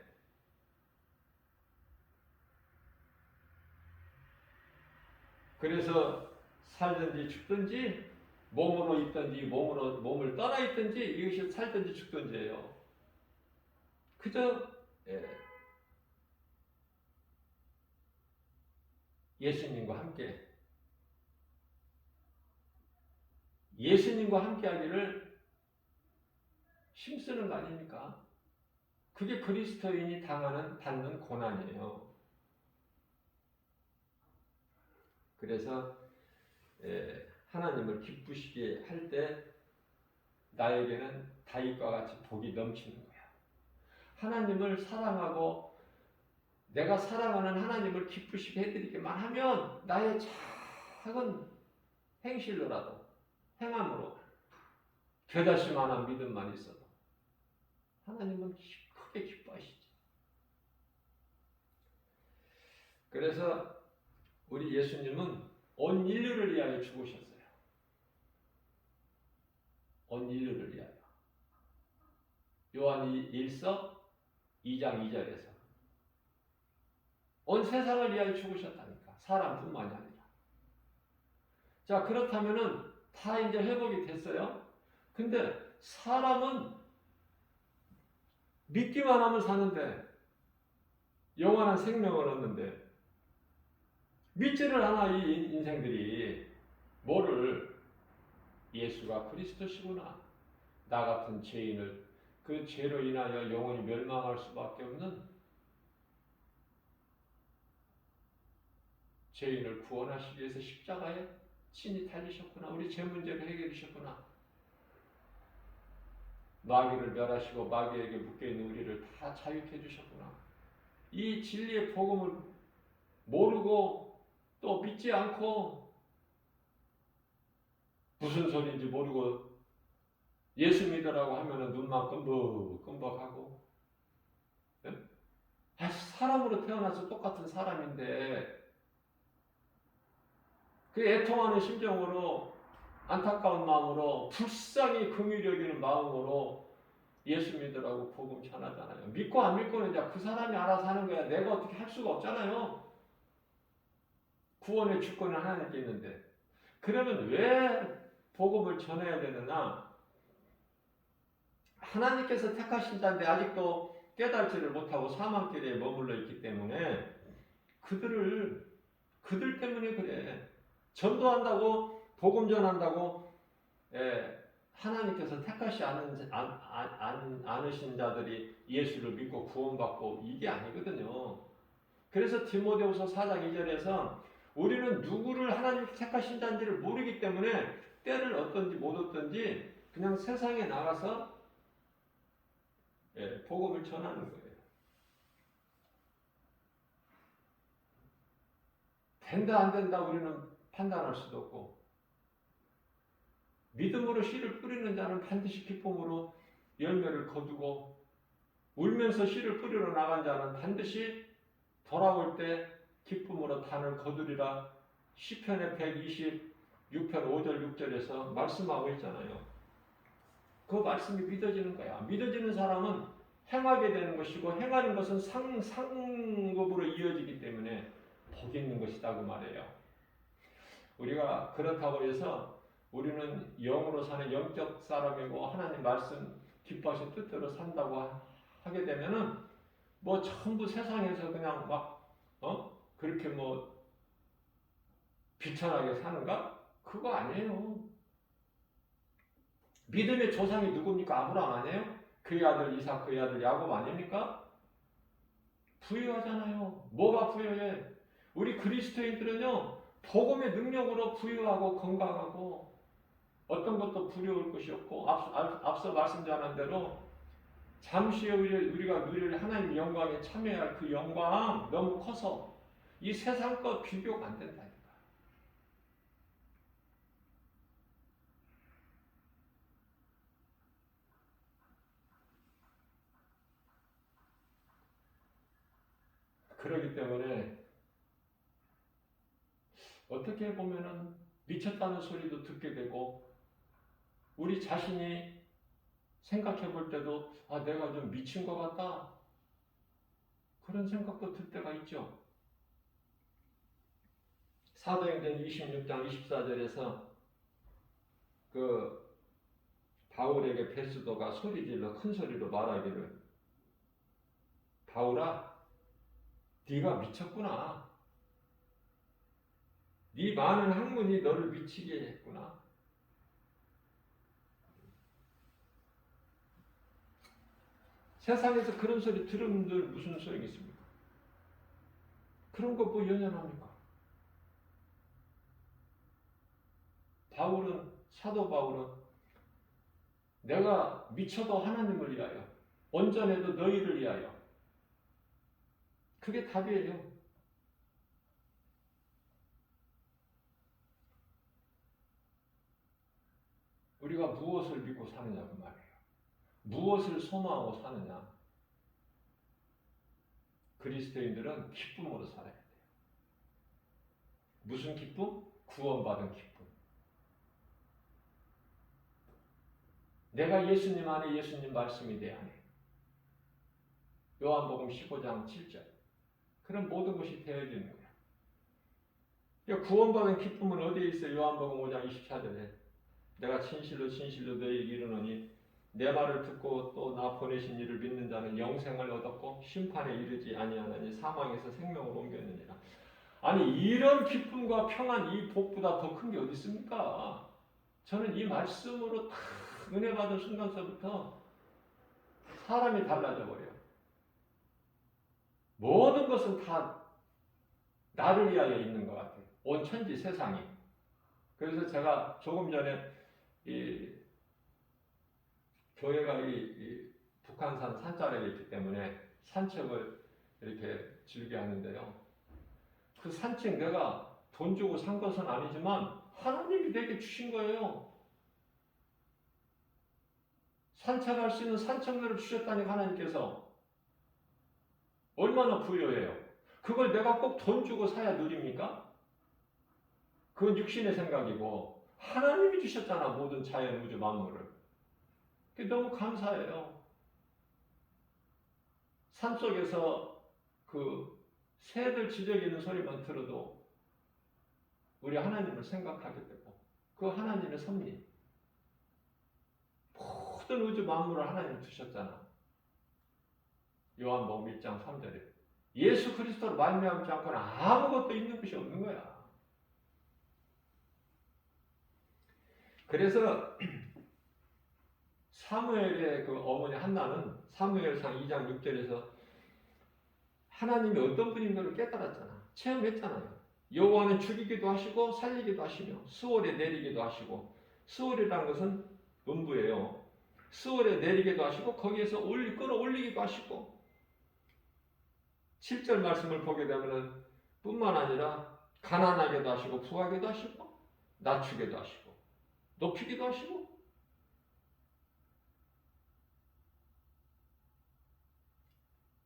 그래서 살든지 죽든지 몸으로 있든지 몸을 떠나 있든지 이것이 살든지 죽든지예요. 그저 예수님과 함께 하기를 힘쓰는 거 아닙니까? 그게 그리스도인이 받는 고난이에요. 그래서 하나님을 기쁘시게 할 때 나에게는 다윗과 같이 복이 넘치는 거야. 하나님을 사랑하고 내가 사랑하는 하나님을 기쁘시게 해드리기만 하면 나의 작은 행실로라도 행함으로 겨자씨만한 믿음만 있어도 하나님은 크게 기뻐하시죠. 그래서 우리 예수님은 온 인류를 위하여 죽으셨어요. 온 인류를 위하여. 요한 1서 2장 2절에서 온 세상을 위하여 죽으셨다니까. 사람뿐만이 아니라. 자, 그렇다면은 다 이제 회복이 됐어요. 근데 사람은 믿기만 하면 사는데 영원한 생명을 얻는데 믿지를 않아. 이 인생들이 뭐를 예수가 그리스도시구나. 나 같은 죄인을 그 죄로 인하여 영원히 멸망할 수밖에 없는 죄인을 구원하시기 위해서 십자가에 친히 달리셨구나. 우리 죄 문제를 해결해 주셨구나. 마귀를 멸하시고 마귀에게 묶여있는 우리를 다 자유케 해주셨구나. 이 진리의 복음을 모르고 또 믿지 않고 무슨 소리인지 모르고 예수 믿으라고 하면은 눈만 끔벅끔벅하고, 네? 사람으로 태어나서 똑같은 사람인데 그 애통하는 심정으로 안타까운 마음으로 불쌍히 긍휼히 여기는 마음으로 예수 믿으라고 복음 전하잖아요. 믿고 안 믿고는 이제 그 사람이 알아서 하는 거야. 내가 어떻게 할 수가 없잖아요. 구원의 주권은 하나님께 있는데. 그러면 왜 복음을 전해야 되느냐? 하나님께서 택하신 자인데 아직도 깨달지를 못하고 사망길에 머물러 있기 때문에 그들 때문에 그래. 전도한다고 복음 전한다고 하나님께서 택하시 않으신 자들이 예수를 믿고 구원받고 이게 아니거든요. 그래서 디모데후서 4장 2절에서 우리는 누구를 하나님께 택하신 자인지를 모르기 때문에 때를 얻든지 못 얻든지 그냥 세상에 나가서 예, 복음을 전하는 거예요. 된다 안 된다 우리는 판단할 수도 없고, 믿음으로 씨를 뿌리는 자는 반드시 기쁨으로 열매를 거두고, 울면서 씨를 뿌리러 나간 자는 반드시 돌아올 때 기쁨으로 단을 거두리라. 시편의 126편 5절 6절에서 말씀하고 있잖아요. 그 말씀이 믿어지는 거야. 믿어지는 사람은 행하게 되는 것이고, 행하는 것은 상급으로 이어지기 때문에 복 있는 것이다 그 말이에요. 우리가 그렇다고 해서 우리는 영으로 사는 영적 사람이고 하나님 말씀 기뻐하신 뜻대로 산다고 하게 되면은 뭐 전부 세상에서 그냥 막 그렇게 뭐 비천하게 사는가? 그거 아니에요. 믿음의 조상이 누굽니까? 아브라함 아니에요? 그의 아들 이삭, 그의 아들 야곱 아닙니까? 부유하잖아요. 뭐가 부유해? 우리 그리스도인들은요, 복음의 능력으로 부유하고 건강하고 어떤 것도 두려울 것이 없고, 앞서 말씀드린 대로 잠시 우리가 누릴 하나님의 영광에 참여할 그 영광 너무 커서 이 세상 것 비교가 안 된다니까. 그렇기 때문에 어떻게 보면은 미쳤다는 소리도 듣게 되고, 우리 자신이 생각해 볼 때도 내가 좀 미친 것 같다, 그런 생각도 들 때가 있죠. 사도행전 26장 24절에서 그 바울에게 베스도가 소리질러 큰 소리로 말하기를, 바울아, 네가 미쳤구나. 네 많은 학문이 너를 미치게 했구나. 세상에서 그런 소리 들으면 무슨 소용이 있습니까? 그런 거 뭐 연연합니까? 사도 바울은 내가 미쳐도 하나님을 위하여, 온전해도 너희를 위하여. 그게 답이에요. 우리가 무엇을 믿고 사느냐 그 말이에요. 무엇을 소망하고 사느냐. 그리스도인들은 기쁨으로 살아야 돼요. 무슨 기쁨? 구원받은 기쁨. 내가 예수님 안에, 예수님 말씀이 내 안에. 요한복음 15장 7절. 그런 모든 것이 되어지는 거야. 구원받은 기쁨은 어디에 있어요? 요한복음 5장 24절에 내가 진실로 진실로 너희에게 이르노니 내 말을 듣고 또 나 보내신 이를 믿는 자는 영생을 얻었고 심판에 이르지 아니하나니 사망에서 생명으로 옮겼느니라. 아니, 이런 기쁨과 평안, 이 복보다 더 큰 게 어디 있습니까? 저는 이 말씀으로 다 은혜 받은 순간서부터 사람이 달라져 버려요. 모든 것은 다 나를 위하여 있는 것 같아요. 온 천지 세상이. 그래서 제가 조금 전에 이 교회가 이 북한산 산자락에 있기 때문에 산책을 이렇게 즐겨 하는데요. 그 산책 내가 돈 주고 산 것은 아니지만 하나님이 내게 주신 거예요. 산책할 수 있는 산책로를 주셨다니까 하나님께서. 얼마나 부유해요. 그걸 내가 꼭 돈 주고 사야 누립니까? 그건 육신의 생각이고 하나님이 주셨잖아, 모든 자연 우주 만물을. 그게 너무 감사해요. 산속에서 그 새들 지저귀는 소리만 들어도 우리 하나님을 생각하게 되고, 그 하나님의 섭리, 모든 우주 만물을 하나님 주셨잖아. 요한복음 1장 3절에 예수 그리스도로 말미암지 않고는 아무것도 있는 것이 없는 거야. 그래서 사무엘의 그 어머니 한나는 사무엘상 2장 6절에서 하나님이 어떤 분인 것을 깨달았잖아. 체험했잖아요. 여호와는 죽이기도 하시고 살리기도 하시며 수월에 내리기도 하시고, 수월이라는 것은 음부예요. 수월에 내리게도 하시고 거기에서 끌어올리기도 하시고 7절 말씀을 보게 되면은 뿐만 아니라 가난하게도 하시고 부하게도 하시고 낮추게도 하시고 높이기도 하시고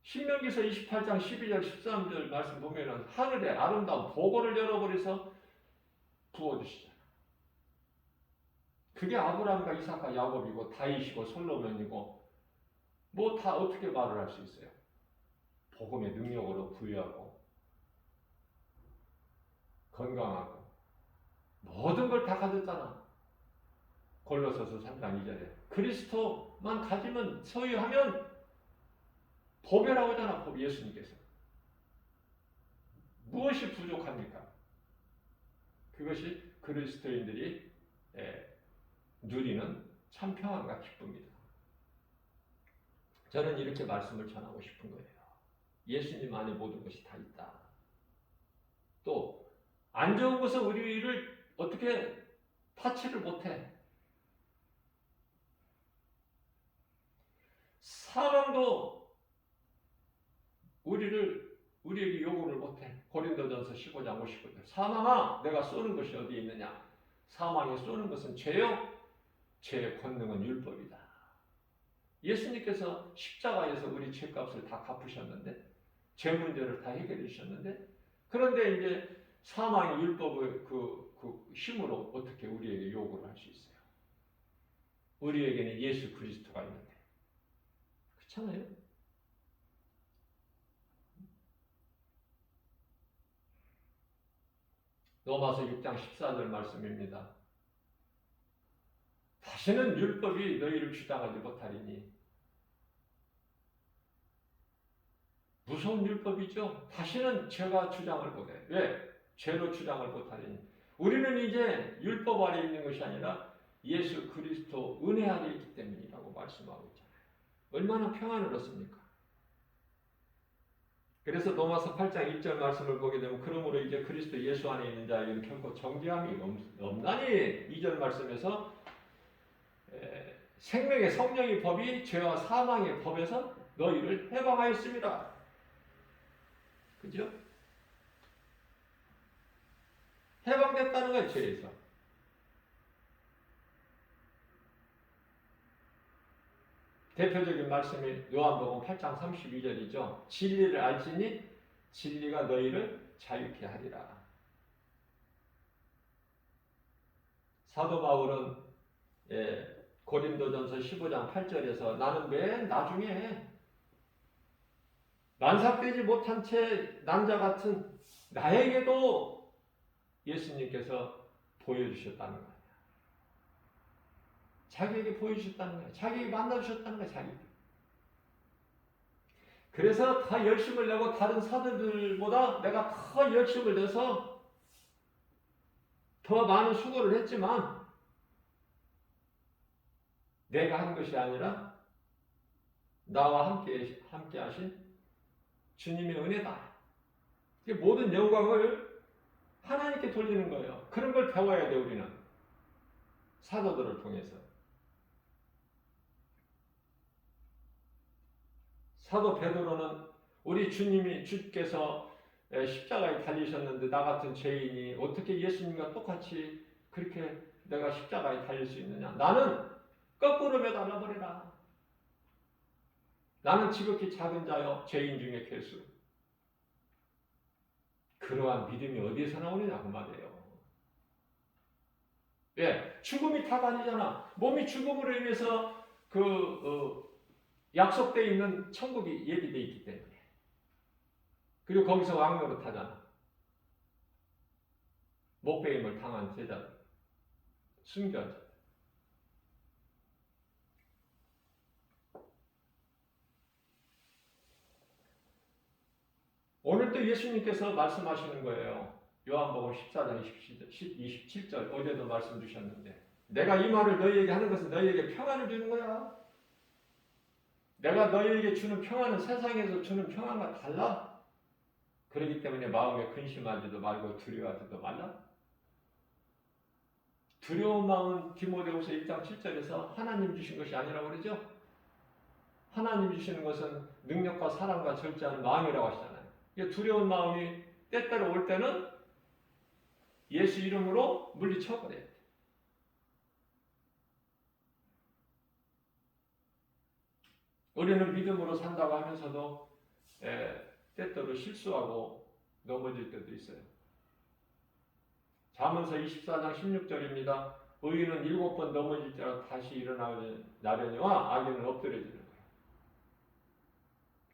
신명기서 28장 12절 13절 말씀 보면은 하늘에 아름다운 보고를 열어버려서 부어주시잖아. 그게 아브라함과 이삭과 야곱이고 다윗이고 솔로몬이고 뭐 다 어떻게 말을 할 수 있어요? 복음의 능력으로 부유하고 건강하고 모든 걸 다 가졌잖아. 골로새서 3장 2절에 그리스도만 가지면 소유하면 보배라고 하잖아. 예수님께서 무엇이 부족합니까? 그것이 그리스도인들이 누리는 참 평안과 기쁨이다. 저는 이렇게 말씀을 전하고 싶은 거예요. 예수님 안에 모든 것이 다 있다. 또 안 좋은 것은 우리를 어떻게 타치를 못해. 사망도 우리에게 요구를 못해. 고린도전서 15장 59절. 사망아, 내가 쏘는 것이 어디에 있느냐? 사망에 쏘는 것은 죄요. 죄의 권능은 율법이다. 예수님께서 십자가에서 우리 죄값을 다 갚으셨는데, 죄 문제를 다 해결해 주셨는데, 그런데 이제 사망의 율법의 그 힘으로 어떻게 우리에게 요구를 할 수 있어요? 우리에게는 예수 그리스도가 있는데. 그렇잖아요? 로마서 6장 14절 말씀입니다. 다시는 율법이 너희를 주장하지 못하리니. 무서운 율법이죠. 다시는 죄가 주장을 못해. 왜? 죄로 주장을 못하리니. 우리는 이제 율법 아래 있는 것이 아니라 예수 그리스도 은혜 아래 있기 때문이라고 말씀하고 있잖아요. 얼마나 평안을 얻습니까? 그래서 로마서 8장 1절 말씀을 보게 되면 그러므로 이제 그리스도 예수 안에 있는 자에게는 결코 정죄함이 없나니 2절 말씀에서 생명의 성령의 법이 죄와 사망의 법에서 너희를 해방하였습니다. 그죠? 해방됐다는 거예요, 죄에서. 대표적인 말씀이 요한복음 8장 32절이죠. 진리를 알지니 진리가 너희를 자유케 하리라. 사도 바울은 고린도전서 15장 8절에서 나는 맨 나중에 만삭되지 못한 채 남자 같은 나에게도 예수님께서 보여주셨다는 거예요. 자기에게 보여주셨다는 거예요. 자기에게 만나주셨다는 거예요. 자기에게. 그래서 더 열심을 내고 다른 사도들보다 내가 더 열심을 내서 더 많은 수고를 했지만 내가 한 것이 아니라 나와 함께 하신 주님의 은혜다. 모든 영광을 하나님께 돌리는 거예요. 그런 걸 배워야 돼, 우리는. 사도들을 통해서. 사도 베드로는 우리 주께서 십자가에 달리셨는데 나 같은 죄인이 어떻게 예수님과 똑같이 그렇게 내가 십자가에 달릴 수 있느냐. 나는 거꾸로 매달려버리라. 나는 지극히 작은 자요 죄인 중에 괴수. 그러한 믿음이 어디에서 나오느냐 그 말이에요. 예, 죽음이 다가 아니잖아. 몸이 죽음으로 인해서 약속되어 있는 천국이 예비되어 있기 때문에. 그리고 거기서 왕노릇 하잖아. 목배임을 당한 제자들, 순교자. 오늘도 예수님께서 말씀하시는 거예요. 요한복음 14장 27절 어제도 말씀 주셨는데 내가 이 말을 너희에게 하는 것은 너희에게 평안을 주는 거야. 내가 너희에게 주는 평안은 세상에서 주는 평안과 달라. 그렇기 때문에 마음에 근심하지도 말고 두려워하지도 말라. 두려운 마음은 디모데후서 1장 7절에서 하나님 주신 것이 아니라고 그러죠. 하나님 주시는 것은 능력과 사랑과 절제하는 마음이라고 하시잖아요. 두려운 마음이 때때로 올 때는 예수 이름으로 물리쳐버려야 돼. 우리는 믿음으로 산다고 하면서도 때때로 실수하고 넘어질 때도 있어요. 잠언서 24장 16절입니다. 의인은 7번 넘어질지라도 다시 일어나려니와 악인은 엎드려지는 거예요.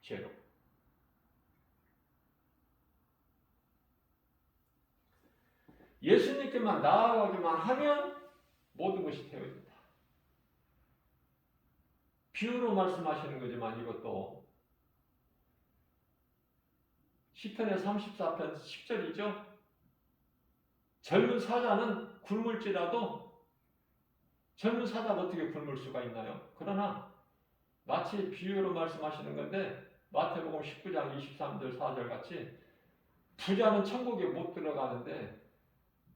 죄로. 예수님께만 나아가기만 하면 모든 것이 되어진다. 비유로 말씀하시는 거지만 이것도 시편의 34편 10절이죠. 젊은 사자는 굶을지라도 젊은 사자가 어떻게 굶을 수가 있나요? 그러나 마치 비유로 말씀하시는 건데 마태복음 19장 23절 4절 같이 부자는 천국에 못 들어가는데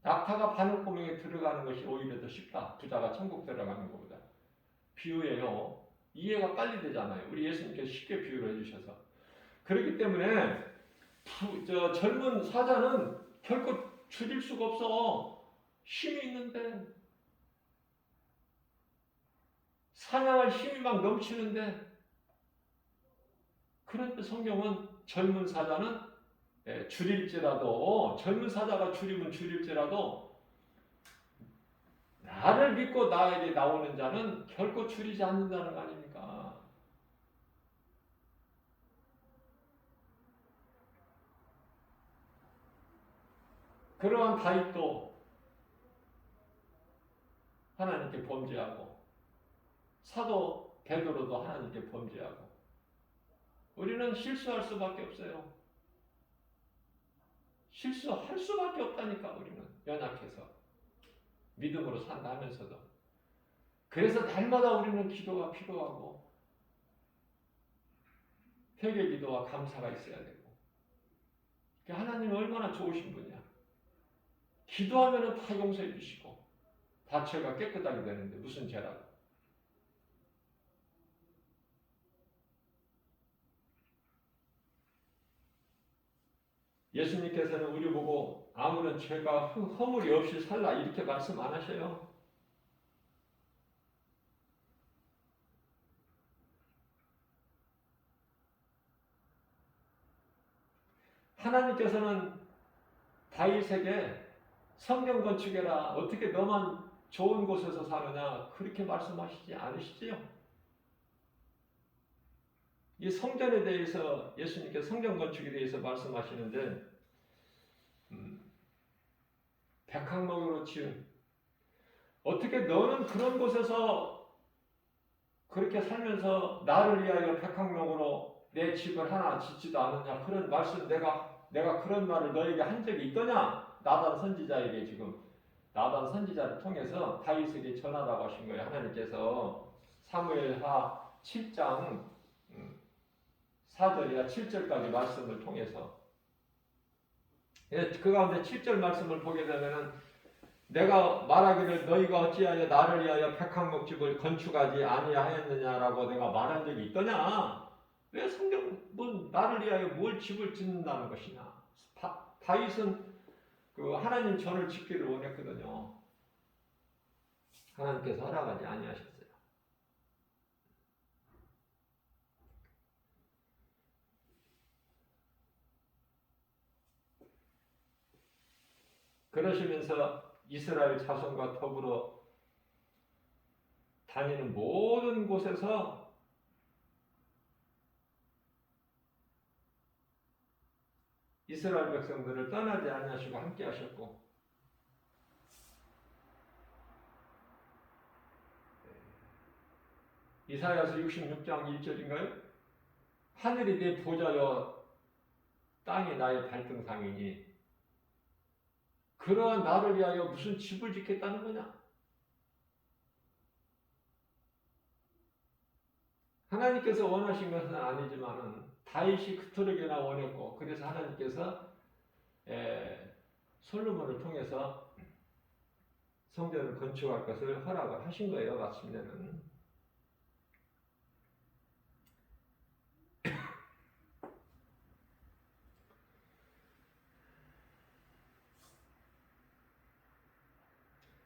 낙타가 바늘구멍에 들어가는 것이 오히려 더 쉽다. 부자가 천국 들어가는 것보다. 비유예요. 이해가 빨리 되잖아요. 우리 예수님께서 쉽게 비유를 해주셔서. 그렇기 때문에 젊은 사자는 결코 줄일 수가 없어. 힘이 있는데 사냥할 힘이 막 넘치는데 그런데 성경은 젊은 사자는 줄일지라도 젊은 사자가 줄이면 줄일지라도 나를 믿고 나에게 나오는 자는 결코 줄이지 않는다는 거 아닙니까? 그러한 다윗도 하나님께 범죄하고 사도 베드로도 하나님께 범죄하고 우리는 실수할 수밖에 없어요. 실수할 수밖에 없다니까 우리는 연약해서 믿음으로 산다 하면서도 그래서 날마다 우리는 기도가 필요하고 회개 기도와 감사가 있어야 되고 하나님은 얼마나 좋으신 분이야. 기도하면 다 용서해 주시고 다 죄가 깨끗하게 되는데 무슨 죄라고. 예수님께서는 우리 보고 아무런 죄가 허물이 없이 살라 이렇게 말씀 안 하셔요. 하나님께서는 다윗에게 성경 건축해라. 어떻게 너만 좋은 곳에서 사느냐. 그렇게 말씀하시지 않으시지요. 이 성전에 대해서 예수님께서 성전 건축에 대해서 말씀하시는데 백항목으로 지은 어떻게 너는 그런 곳에서 그렇게 살면서 나를 위하여 백항목으로 내 집을 하나 짓지도 않느냐. 그런 말씀 내가 그런 말을 너에게 한 적이 있더냐. 나단 선지자에게 지금 나단 선지자를 통해서 다윗에게 전하라고 하신 거예요. 하나님께서 사무엘하 7장 4절이나 7절까지 말씀을 통해서 그 가운데 7절 말씀을 보게 되면은 내가 말하기를 너희가 어찌하여 나를 위하여 백항목집을 건축하지 아니하였느냐라고 내가 말한 적이 있더냐. 왜 성경은 나를 위하여 뭘 집을 짓는다는 것이냐. 다윗은 그 하나님 전을 짓기를 원했거든요. 하나님께서 허락하지 아니하셨어요. 그러시면서 이스라엘 자손과 더불어 다니는 모든 곳에서 이스라엘 백성들을 떠나지 아니하시고 함께 하셨고 이사야서 66장 1절인가요? 하늘이 내 보좌여 땅이 나의 발등상이니 그러한 나를 위하여 무슨 집을 짓겠다는 거냐? 하나님께서 원하신 것은 아니지만은 다윗이 그토록이나 원했고 그래서 하나님께서 솔로몬을 통해서 성전을 건축할 것을 허락을 하신 거예요. 마침내는.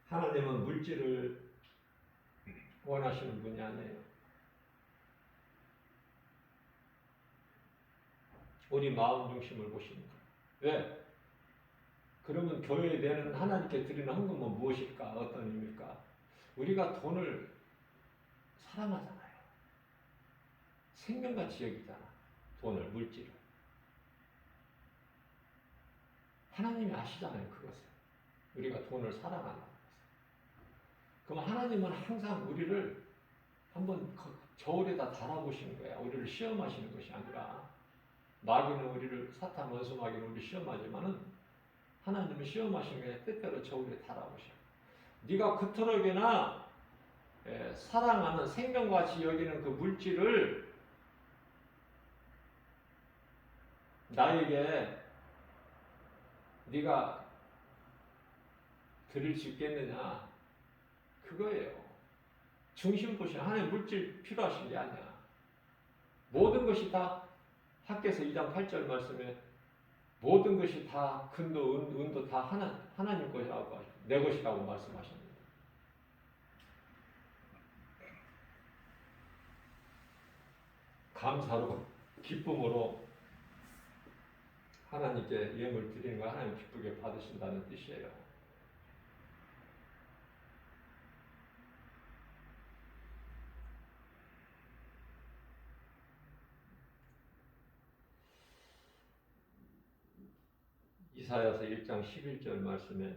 하나님은 물질을 원하시는 분이 아니에요. 우리 마음 중심을 보십니다. 왜? 그러면 교회에 내는 하나님께 드리는 헌금은 무엇일까? 어떤 의미일까? 우리가 돈을 사랑하잖아요. 생명같이 여기잖아. 돈을, 물질을. 하나님이 아시잖아요. 그것을. 우리가 돈을 사랑하는 것을. 그럼 하나님은 항상 우리를 한번 저울에다 달아보시는 거야. 우리를 시험하시는 것이 아니라 마귀는 우리를, 사탄 원수 마귀는 우리를 시험하지만은 하나님은 시험하시는 게 때때로 저울에 달아보셔. 네가 그토록이나 사랑하는 생명같이 여기는 그 물질을 나에게 네가 드릴 수 있겠느냐? 그거예요. 중심 보시는 하나님 물질 필요하신 게 아니야. 모든 것이 다 학개서 2장 8절 말씀에 모든 것이 다 금도 은도 다 하나님 것이라고 내 것이라고 말씀하십니다. 감사로 기쁨으로 하나님께 예물 드리는 거 하나님 기쁘게 받으신다는 뜻이에요. 이사야서 1장 11절 말씀에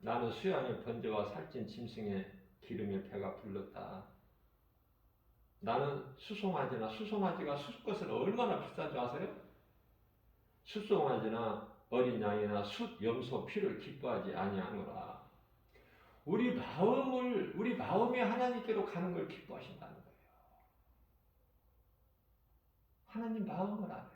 나는 수양의 번제와 살찐 짐승의 기름에 배가 불렀다. 나는 수송아지가 숫것은 얼마나 비싼 줄 아세요? 수송아지나 어린 양이나 숫 염소 피를 기뻐하지 아니하노라. 우리 마음이 하나님께로 가는 걸 기뻐하신다는 거예요. 하나님 마음을 알아요.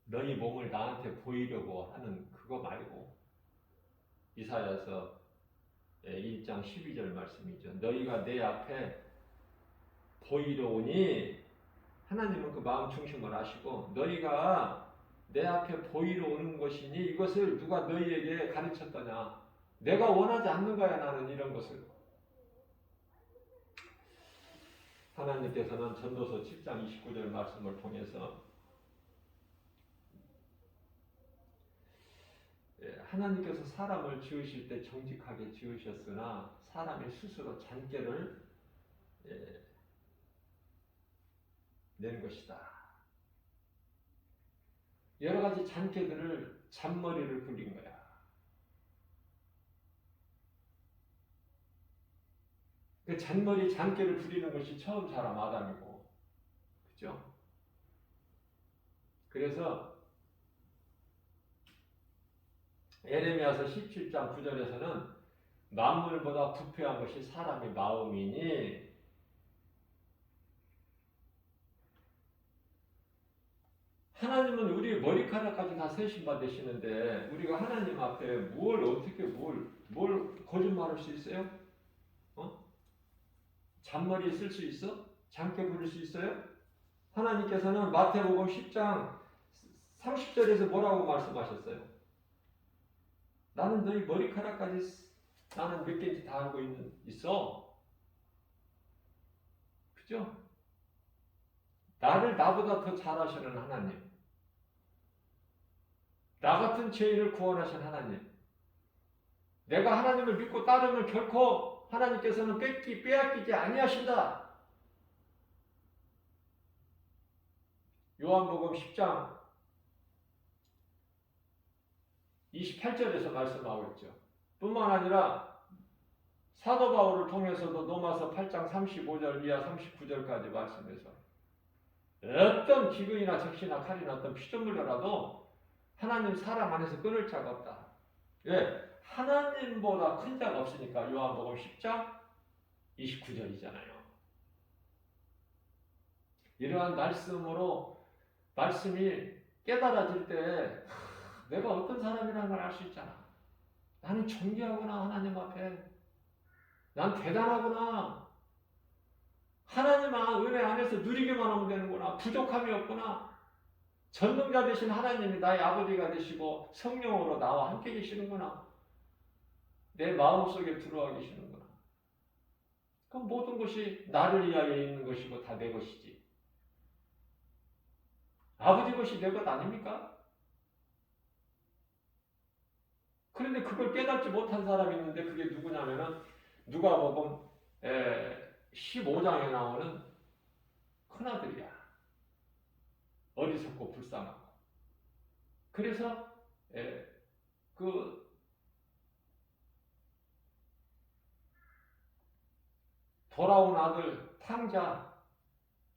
너희 몸을 나한테 보이려고 하는 그거 말고 이사야서 1장 12절 말씀이죠. 너희가 내 앞에 보이려 오니 하나님은 그 마음 중심을 아시고 너희가 내 앞에 보이러 오는 것이니 이것을 누가 너희에게 가르쳤더냐. 내가 원하지 않는 거야 나는 이런 것을. 하나님께서는 전도서 7장 29절 말씀을 통해서 하나님께서 사람을 지으실 때 정직하게 지으셨으나 사람이 스스로 잔꾀를 낸 것이다. 여러 가지 잔꾀들을 잔머리를 굴린 거야. 그 잔꾀를 부리는 것이 처음 사람 아담이고, 그죠? 그래서 에레미야서 17장 9절에서는 만물보다 부패한 것이 사람의 마음이니 하나님은 우리 머리카락까지 다 세심 받으시는데 우리가 하나님 앞에 뭘 거짓말할 수 있어요? 잔머리 쓸 수 있어? 잔꾀 부릴 수 있어요? 하나님께서는 마태복음 10장 30절에서 뭐라고 말씀하셨어요? 나는 너희 머리카락까지 나는 몇 개인지 다 알고 있어. 그죠? 나를 나보다 더 잘 아시는 하나님. 나 같은 죄인을 구원하신 하나님. 내가 하나님을 믿고 따르면 결코 하나님께서는 빼앗기지 아니하신다. 요한복음 10장 28절에서 말씀하고 있죠. 뿐만 아니라 사도 바울을 통해서도 로마서 8장 35절 이하 39절까지 말씀해서 어떤 기근이나 적시나 칼이나 어떤 피조물이라도 하나님 사람 안에서 끊을 자가 없다. 왜? 하나님보다 큰 자가 없으니까 요한복음 10장 29절이잖아요. 이러한 말씀이 깨달아질 때 내가 어떤 사람이라는 걸 알 수 있잖아. 나는 존귀하구나, 하나님 앞에. 난 대단하구나. 하나님 은혜 안에서 누리기만 하면 되는구나. 부족함이 없구나. 전능자 되신 하나님이 나의 아버지가 되시고 성령으로 나와 함께 계시는구나. 내 마음속에 들어와 계시는구나. 그럼 모든 것이 나를 위하여 있는 것이고 다 내 것이지. 아버지 것이 내 것 아닙니까? 그런데 그걸 깨닫지 못한 사람이 있는데 그게 누구냐면은 누가복음 15장에 나오는 큰아들이야. 어리석고 불쌍하고. 그래서 그 돌아온 아들 탕자,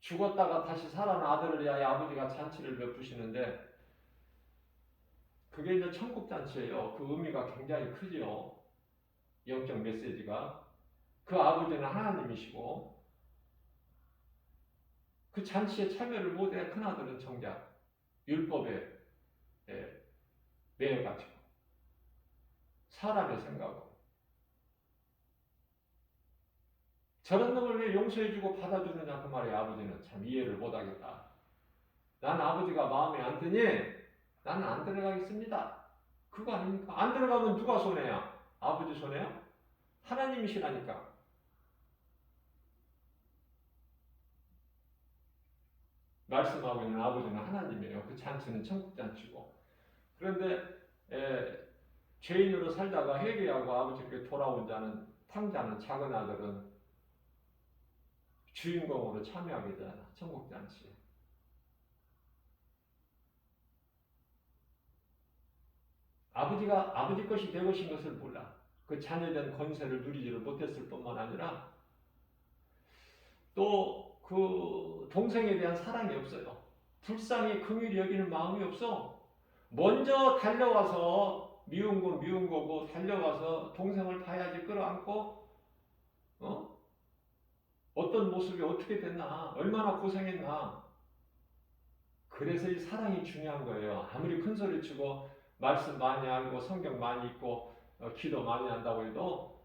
죽었다가 다시 살아난 아들을 위하여 아버지가 잔치를 베푸시는데 그게 이제 천국잔치예요. 그 의미가 굉장히 크지요. 영적 메시지가. 그 아버지는 하나님이시고 그 잔치에 참여를 못해 큰아들은 정작 율법에 매여가지고 사람의 생각으로 저런 놈을 왜 용서해주고 받아주느냐 그 말이에요. 아버지는 참 이해를 못하겠다. 난 아버지가 마음에 안 드니 나는 안 들어가겠습니다. 그거 아닙니까? 안 들어가면 누가 손해야? 아버지 손해야? 하나님이시라니까. 말씀하고 있는 아버지는 하나님이에요. 그 잔치는 천국잔치고. 그런데 죄인으로 살다가 회개하고 아버지께 돌아온 자는 탕자는 작은 아들은 주인공으로 참여하게 되잖아. 천국잔치에. 아버지가 아버지 것이 내 것인 것을 몰라. 그 자녀된 권세를 누리지를 못했을 뿐만 아니라 또 그 동생에 대한 사랑이 없어요. 불쌍히 긍휼히 여기는 마음이 없어. 먼저 달려와서 미운 거고 달려와서 동생을 봐야지 끌어안고 어떤 모습이 어떻게 됐나 얼마나 고생했나. 그래서 이 사랑이 중요한 거예요. 아무리 큰 소리 치고 말씀 많이 알고 성경 많이 읽고 기도 많이 한다고 해도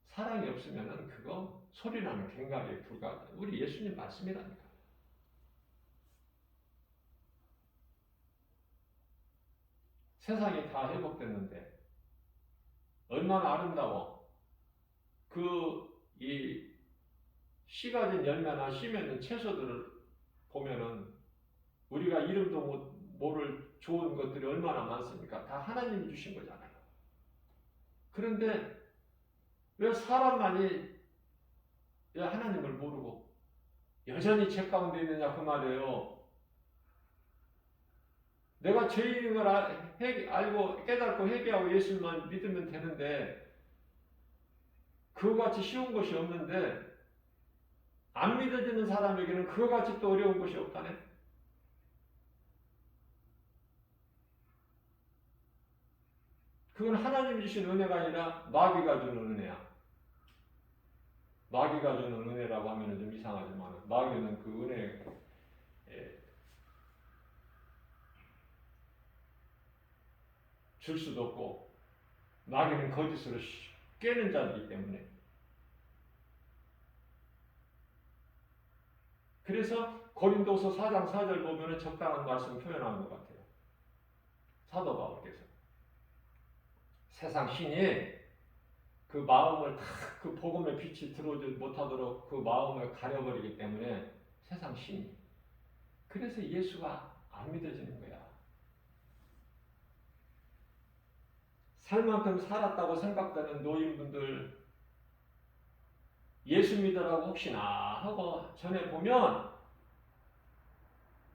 사랑이 없으면은 그거 소리나는 갱각에 불과하다. 우리 예수님 말씀이라니까. 세상이 다 회복됐는데 얼마나 아름다워. 이 씨가 진 열매나 씨 맺는 채소들을 보면은 우리가 이름도 모를 좋은 것들이 얼마나 많습니까? 다 하나님이 주신 거잖아요. 그런데 왜 사람만이 왜 하나님을 모르고 여전히 죄 가운데 있느냐 그 말이에요. 내가 죄인인 걸 알고 깨닫고 회개하고 예수만 믿으면 되는데 그거같이 쉬운 것이 없는데 안 믿어지는 사람에게는 그거같이 또 어려운 것이 없다네. 그건 하나님이 주신 은혜가 아니라 마귀가 주는 은혜야. 마귀가 주는 은혜라고 하면 좀 이상하지만 마귀는 그 은혜에 줄 수도 없고 마귀는 거짓으로 깨는 자이기 때문에. 그래서 고린도서 4장 4절 보면 적당한 말씀 표현한 것 같아요. 사도 바울께서 세상 신이 그 마음을 다 그 복음의 빛이 들어오지 못하도록 그 마음을 가려버리기 때문에 세상 신이. 그래서 예수가 안 믿어지는 거야. 살 만큼 살았다고 생각되는 노인분들 예수 믿으라고 혹시나 하고 전해보면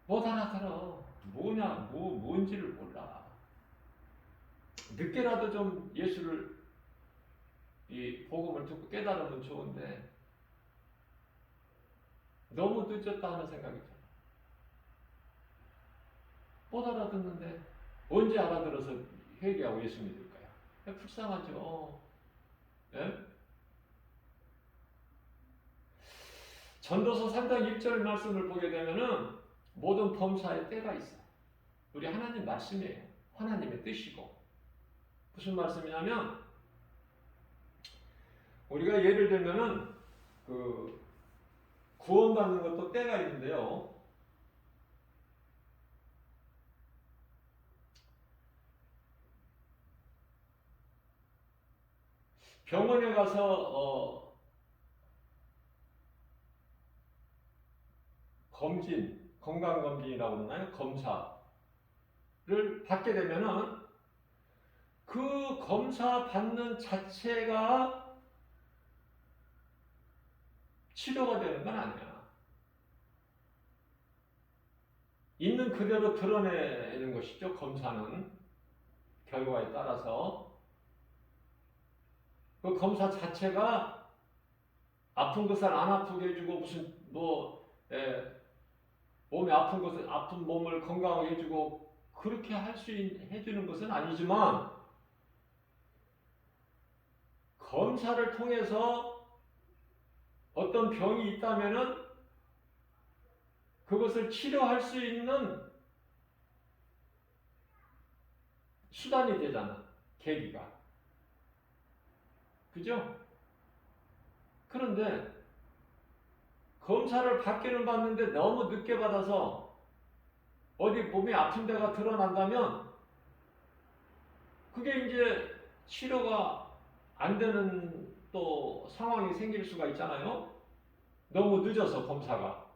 못 알아들어. 뭔지를 몰라. 늦게라도 좀 예수를 이 복음을 듣고 깨달으면 좋은데 너무 늦었다 하는 생각이 들어. 못 알아듣는데 언제 알아들어서 회개하고 예수 믿을 거야. 불쌍하죠. 예? 전도서 3장 1절 말씀을 보게 되면은 모든 범사에 때가 있어. 우리 하나님 말씀이에요. 하나님의 뜻이고. 무슨 말씀이냐면 우리가 예를 들면은 그 구원받는 것도 때가 있는데요. 병원에 가서 검진, 건강검진이라고 그러나요? 검사를 받게 되면은 그 검사 받는 자체가 치료가 되는 건 아니야. 있는 그대로 드러내는 것이죠. 검사는 결과에 따라서 그 검사 자체가 아픈 것을 안 아프게 해주고 무슨 몸에 아픈 것을 아픈 몸을 건강하게 해주고 그렇게 해주는 것은 아니지만 검사를 통해서 어떤 병이 있다면은 그것을 치료할 수 있는 수단이 되잖아. 계기가. 그죠? 그런데 검사를 받기는 받는데 너무 늦게 받아서 어디 몸이 아픈 데가 드러난다면 그게 이제 치료가 안 되는 또 상황이 생길 수가 있잖아요. 너무 늦어서 검사가.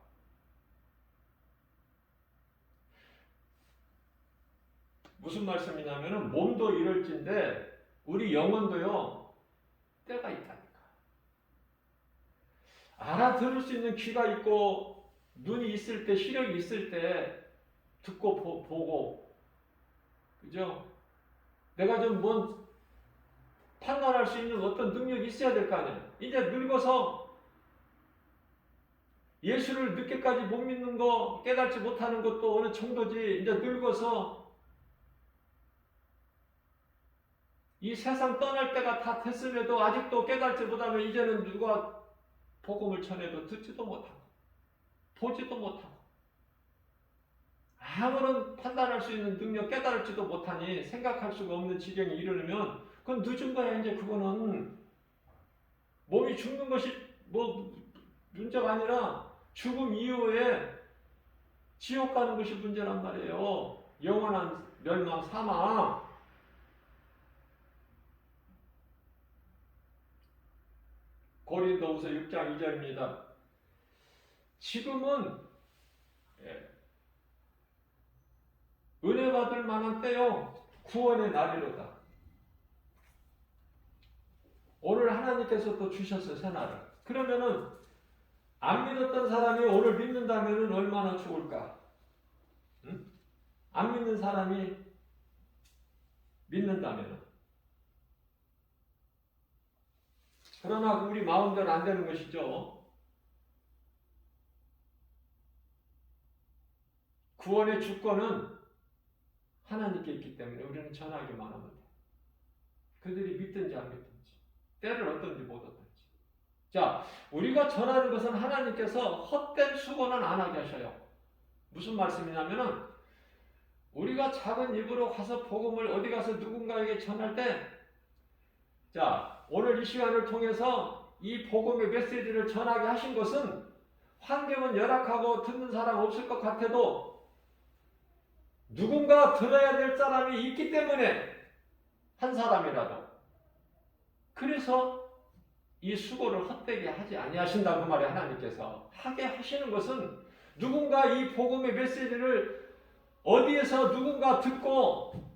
무슨 말씀이냐면은 몸도 이럴진데 우리 영혼도요 때가 있다니까. 알아들을 수 있는 귀가 있고 눈이 있을 때 시력이 있을 때 듣고 보고 그죠? 내가 좀 뭔 판단할 수 있는 어떤 능력이 있어야 될 거 아니야. 이제 늙어서 예수를 늦게까지 못 믿는 거 깨닫지 못하는 것도 어느 정도지. 이제 늙어서 이 세상 떠날 때가 다 됐음에도 아직도 깨닫지 못하면 이제는 누가 복음을 전해도 듣지도 못하고 보지도 못하고 아무런 판단할 수 있는 능력 깨달을지도 못하니 생각할 수가 없는 지경에 이르면 그건 늦은 거야. 이제 그거는 몸이 죽는 것이 문제가 아니라 죽음 이후에 지옥 가는 것이 문제란 말이에요. 영원한 멸망 사망. 고린도후서 6장 2절입니다. 지금은 은혜 받을 만한 때요 구원의 날이로다. 오늘 하나님께서 또 주셨어요. 새날을. 그러면은 안 믿었던 사람이 오늘 믿는다면 얼마나 좋을까? 응? 안 믿는 사람이 믿는다면. 그러나 우리 마음대로 안 되는 것이죠. 구원의 주권은 하나님께 있기 때문에 우리는 전하기만 하면 돼. 그들이 믿든지 안 믿든지. 때를 얻든지 못 얻든지. 자, 우리가 전하는 것은 하나님께서 헛된 수고는 안 하게 하셔요. 무슨 말씀이냐면은 우리가 작은 입으로 가서 복음을 어디 가서 누군가에게 전할 때 자, 오늘 이 시간을 통해서 이 복음의 메시지를 전하게 하신 것은 환경은 열악하고 듣는 사람 없을 것 같아도 누군가 들어야 될 사람이 있기 때문에 한 사람이라도 그래서 이 수고를 헛되게 하지 아니하신다고 말해. 하나님께서 하게 하시는 것은 누군가 이 복음의 메시지를 어디에서 누군가 듣고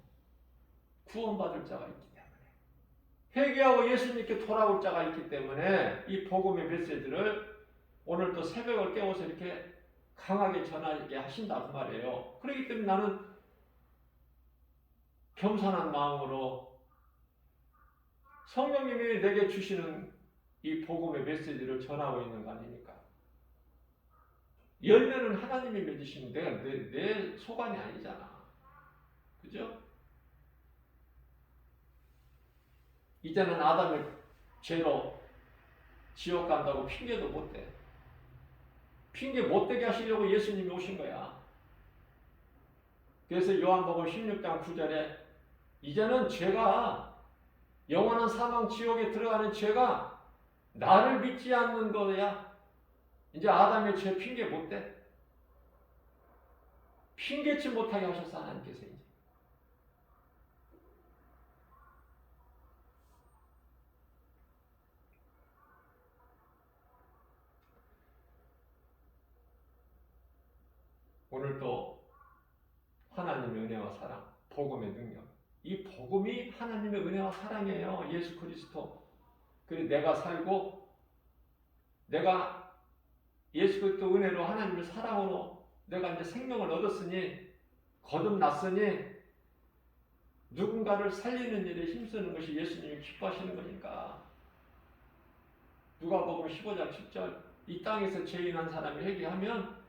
구원받을 자가 있기 때문에 회개하고 예수님께 돌아올 자가 있기 때문에 이 복음의 메시지를 오늘 또 새벽을 깨워서 이렇게 강하게 전하게 하신다고 말이에요. 그렇기 때문에 나는 겸손한 마음으로 성령님이 내게 주시는 이 복음의 메시지를 전하고 있는 거 아닙니까? 열매는 하나님이 맺으시면 내 소관이 아니잖아. 그죠? 이제는 아담의 죄로 지옥 간다고 핑계도 못 대. 핑계 못 대게 하시려고 예수님이 오신 거야. 그래서 요한복음 16장 9절에 이제는 죄가, 영원한 사망 지옥에 들어가는 죄가 나를 믿지 않는 거야. 이제 아담의 죄 핑계 못 대. 핑계치 못하게 하셨어, 하나님께서 이제. 오늘 또 하나님의 은혜와 사랑, 복음의 능력. 이 복음이 하나님의 은혜와 사랑이에요. 예수 그리스도. 그래서 내가 살고, 내가 예수 그리스도 은혜로 하나님의 사랑으로 내가 이제 생명을 얻었으니, 거듭났으니, 누군가를 살리는 일에 힘쓰는 것이 예수님이 기뻐하시는 거니까. 누가복음 15장 10절, 이 땅에서 죄인한 사람이 회개하면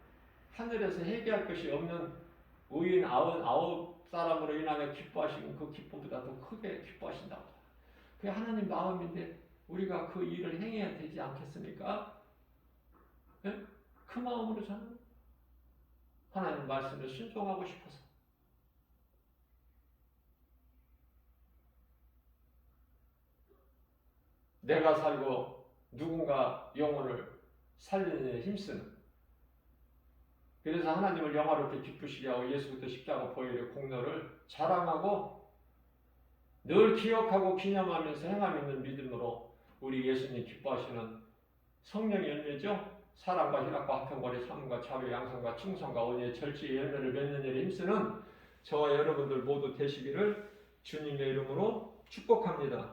하늘에서 회개할 것이 없는 의인 99사람으로 인하여 기뻐하시는 그 기쁨보다 더 크게 기뻐하신다고. 그게 하나님 마음인데 우리가 그 일을 행해야 되지 않겠습니까? 네? 그 마음으로 저는 하나님 말씀을 순종하고 싶어서. 내가 살고 누군가 영혼을 살리는 데 힘쓰는, 그래서 하나님을 영화롭게 기쁘시게 하고 예수부터 십자가 보혈의 공로를 자랑하고 늘 기억하고 기념하면서 행함 있는 믿음으로 우리 예수님 기뻐하시는 성령의 열매죠. 사랑과 희락과 화평과 삶과 자비, 양성과 충성과 온유의 절제의 열매를 맺는 일에 힘쓰는 저와 여러분들 모두 되시기를 주님의 이름으로 축복합니다.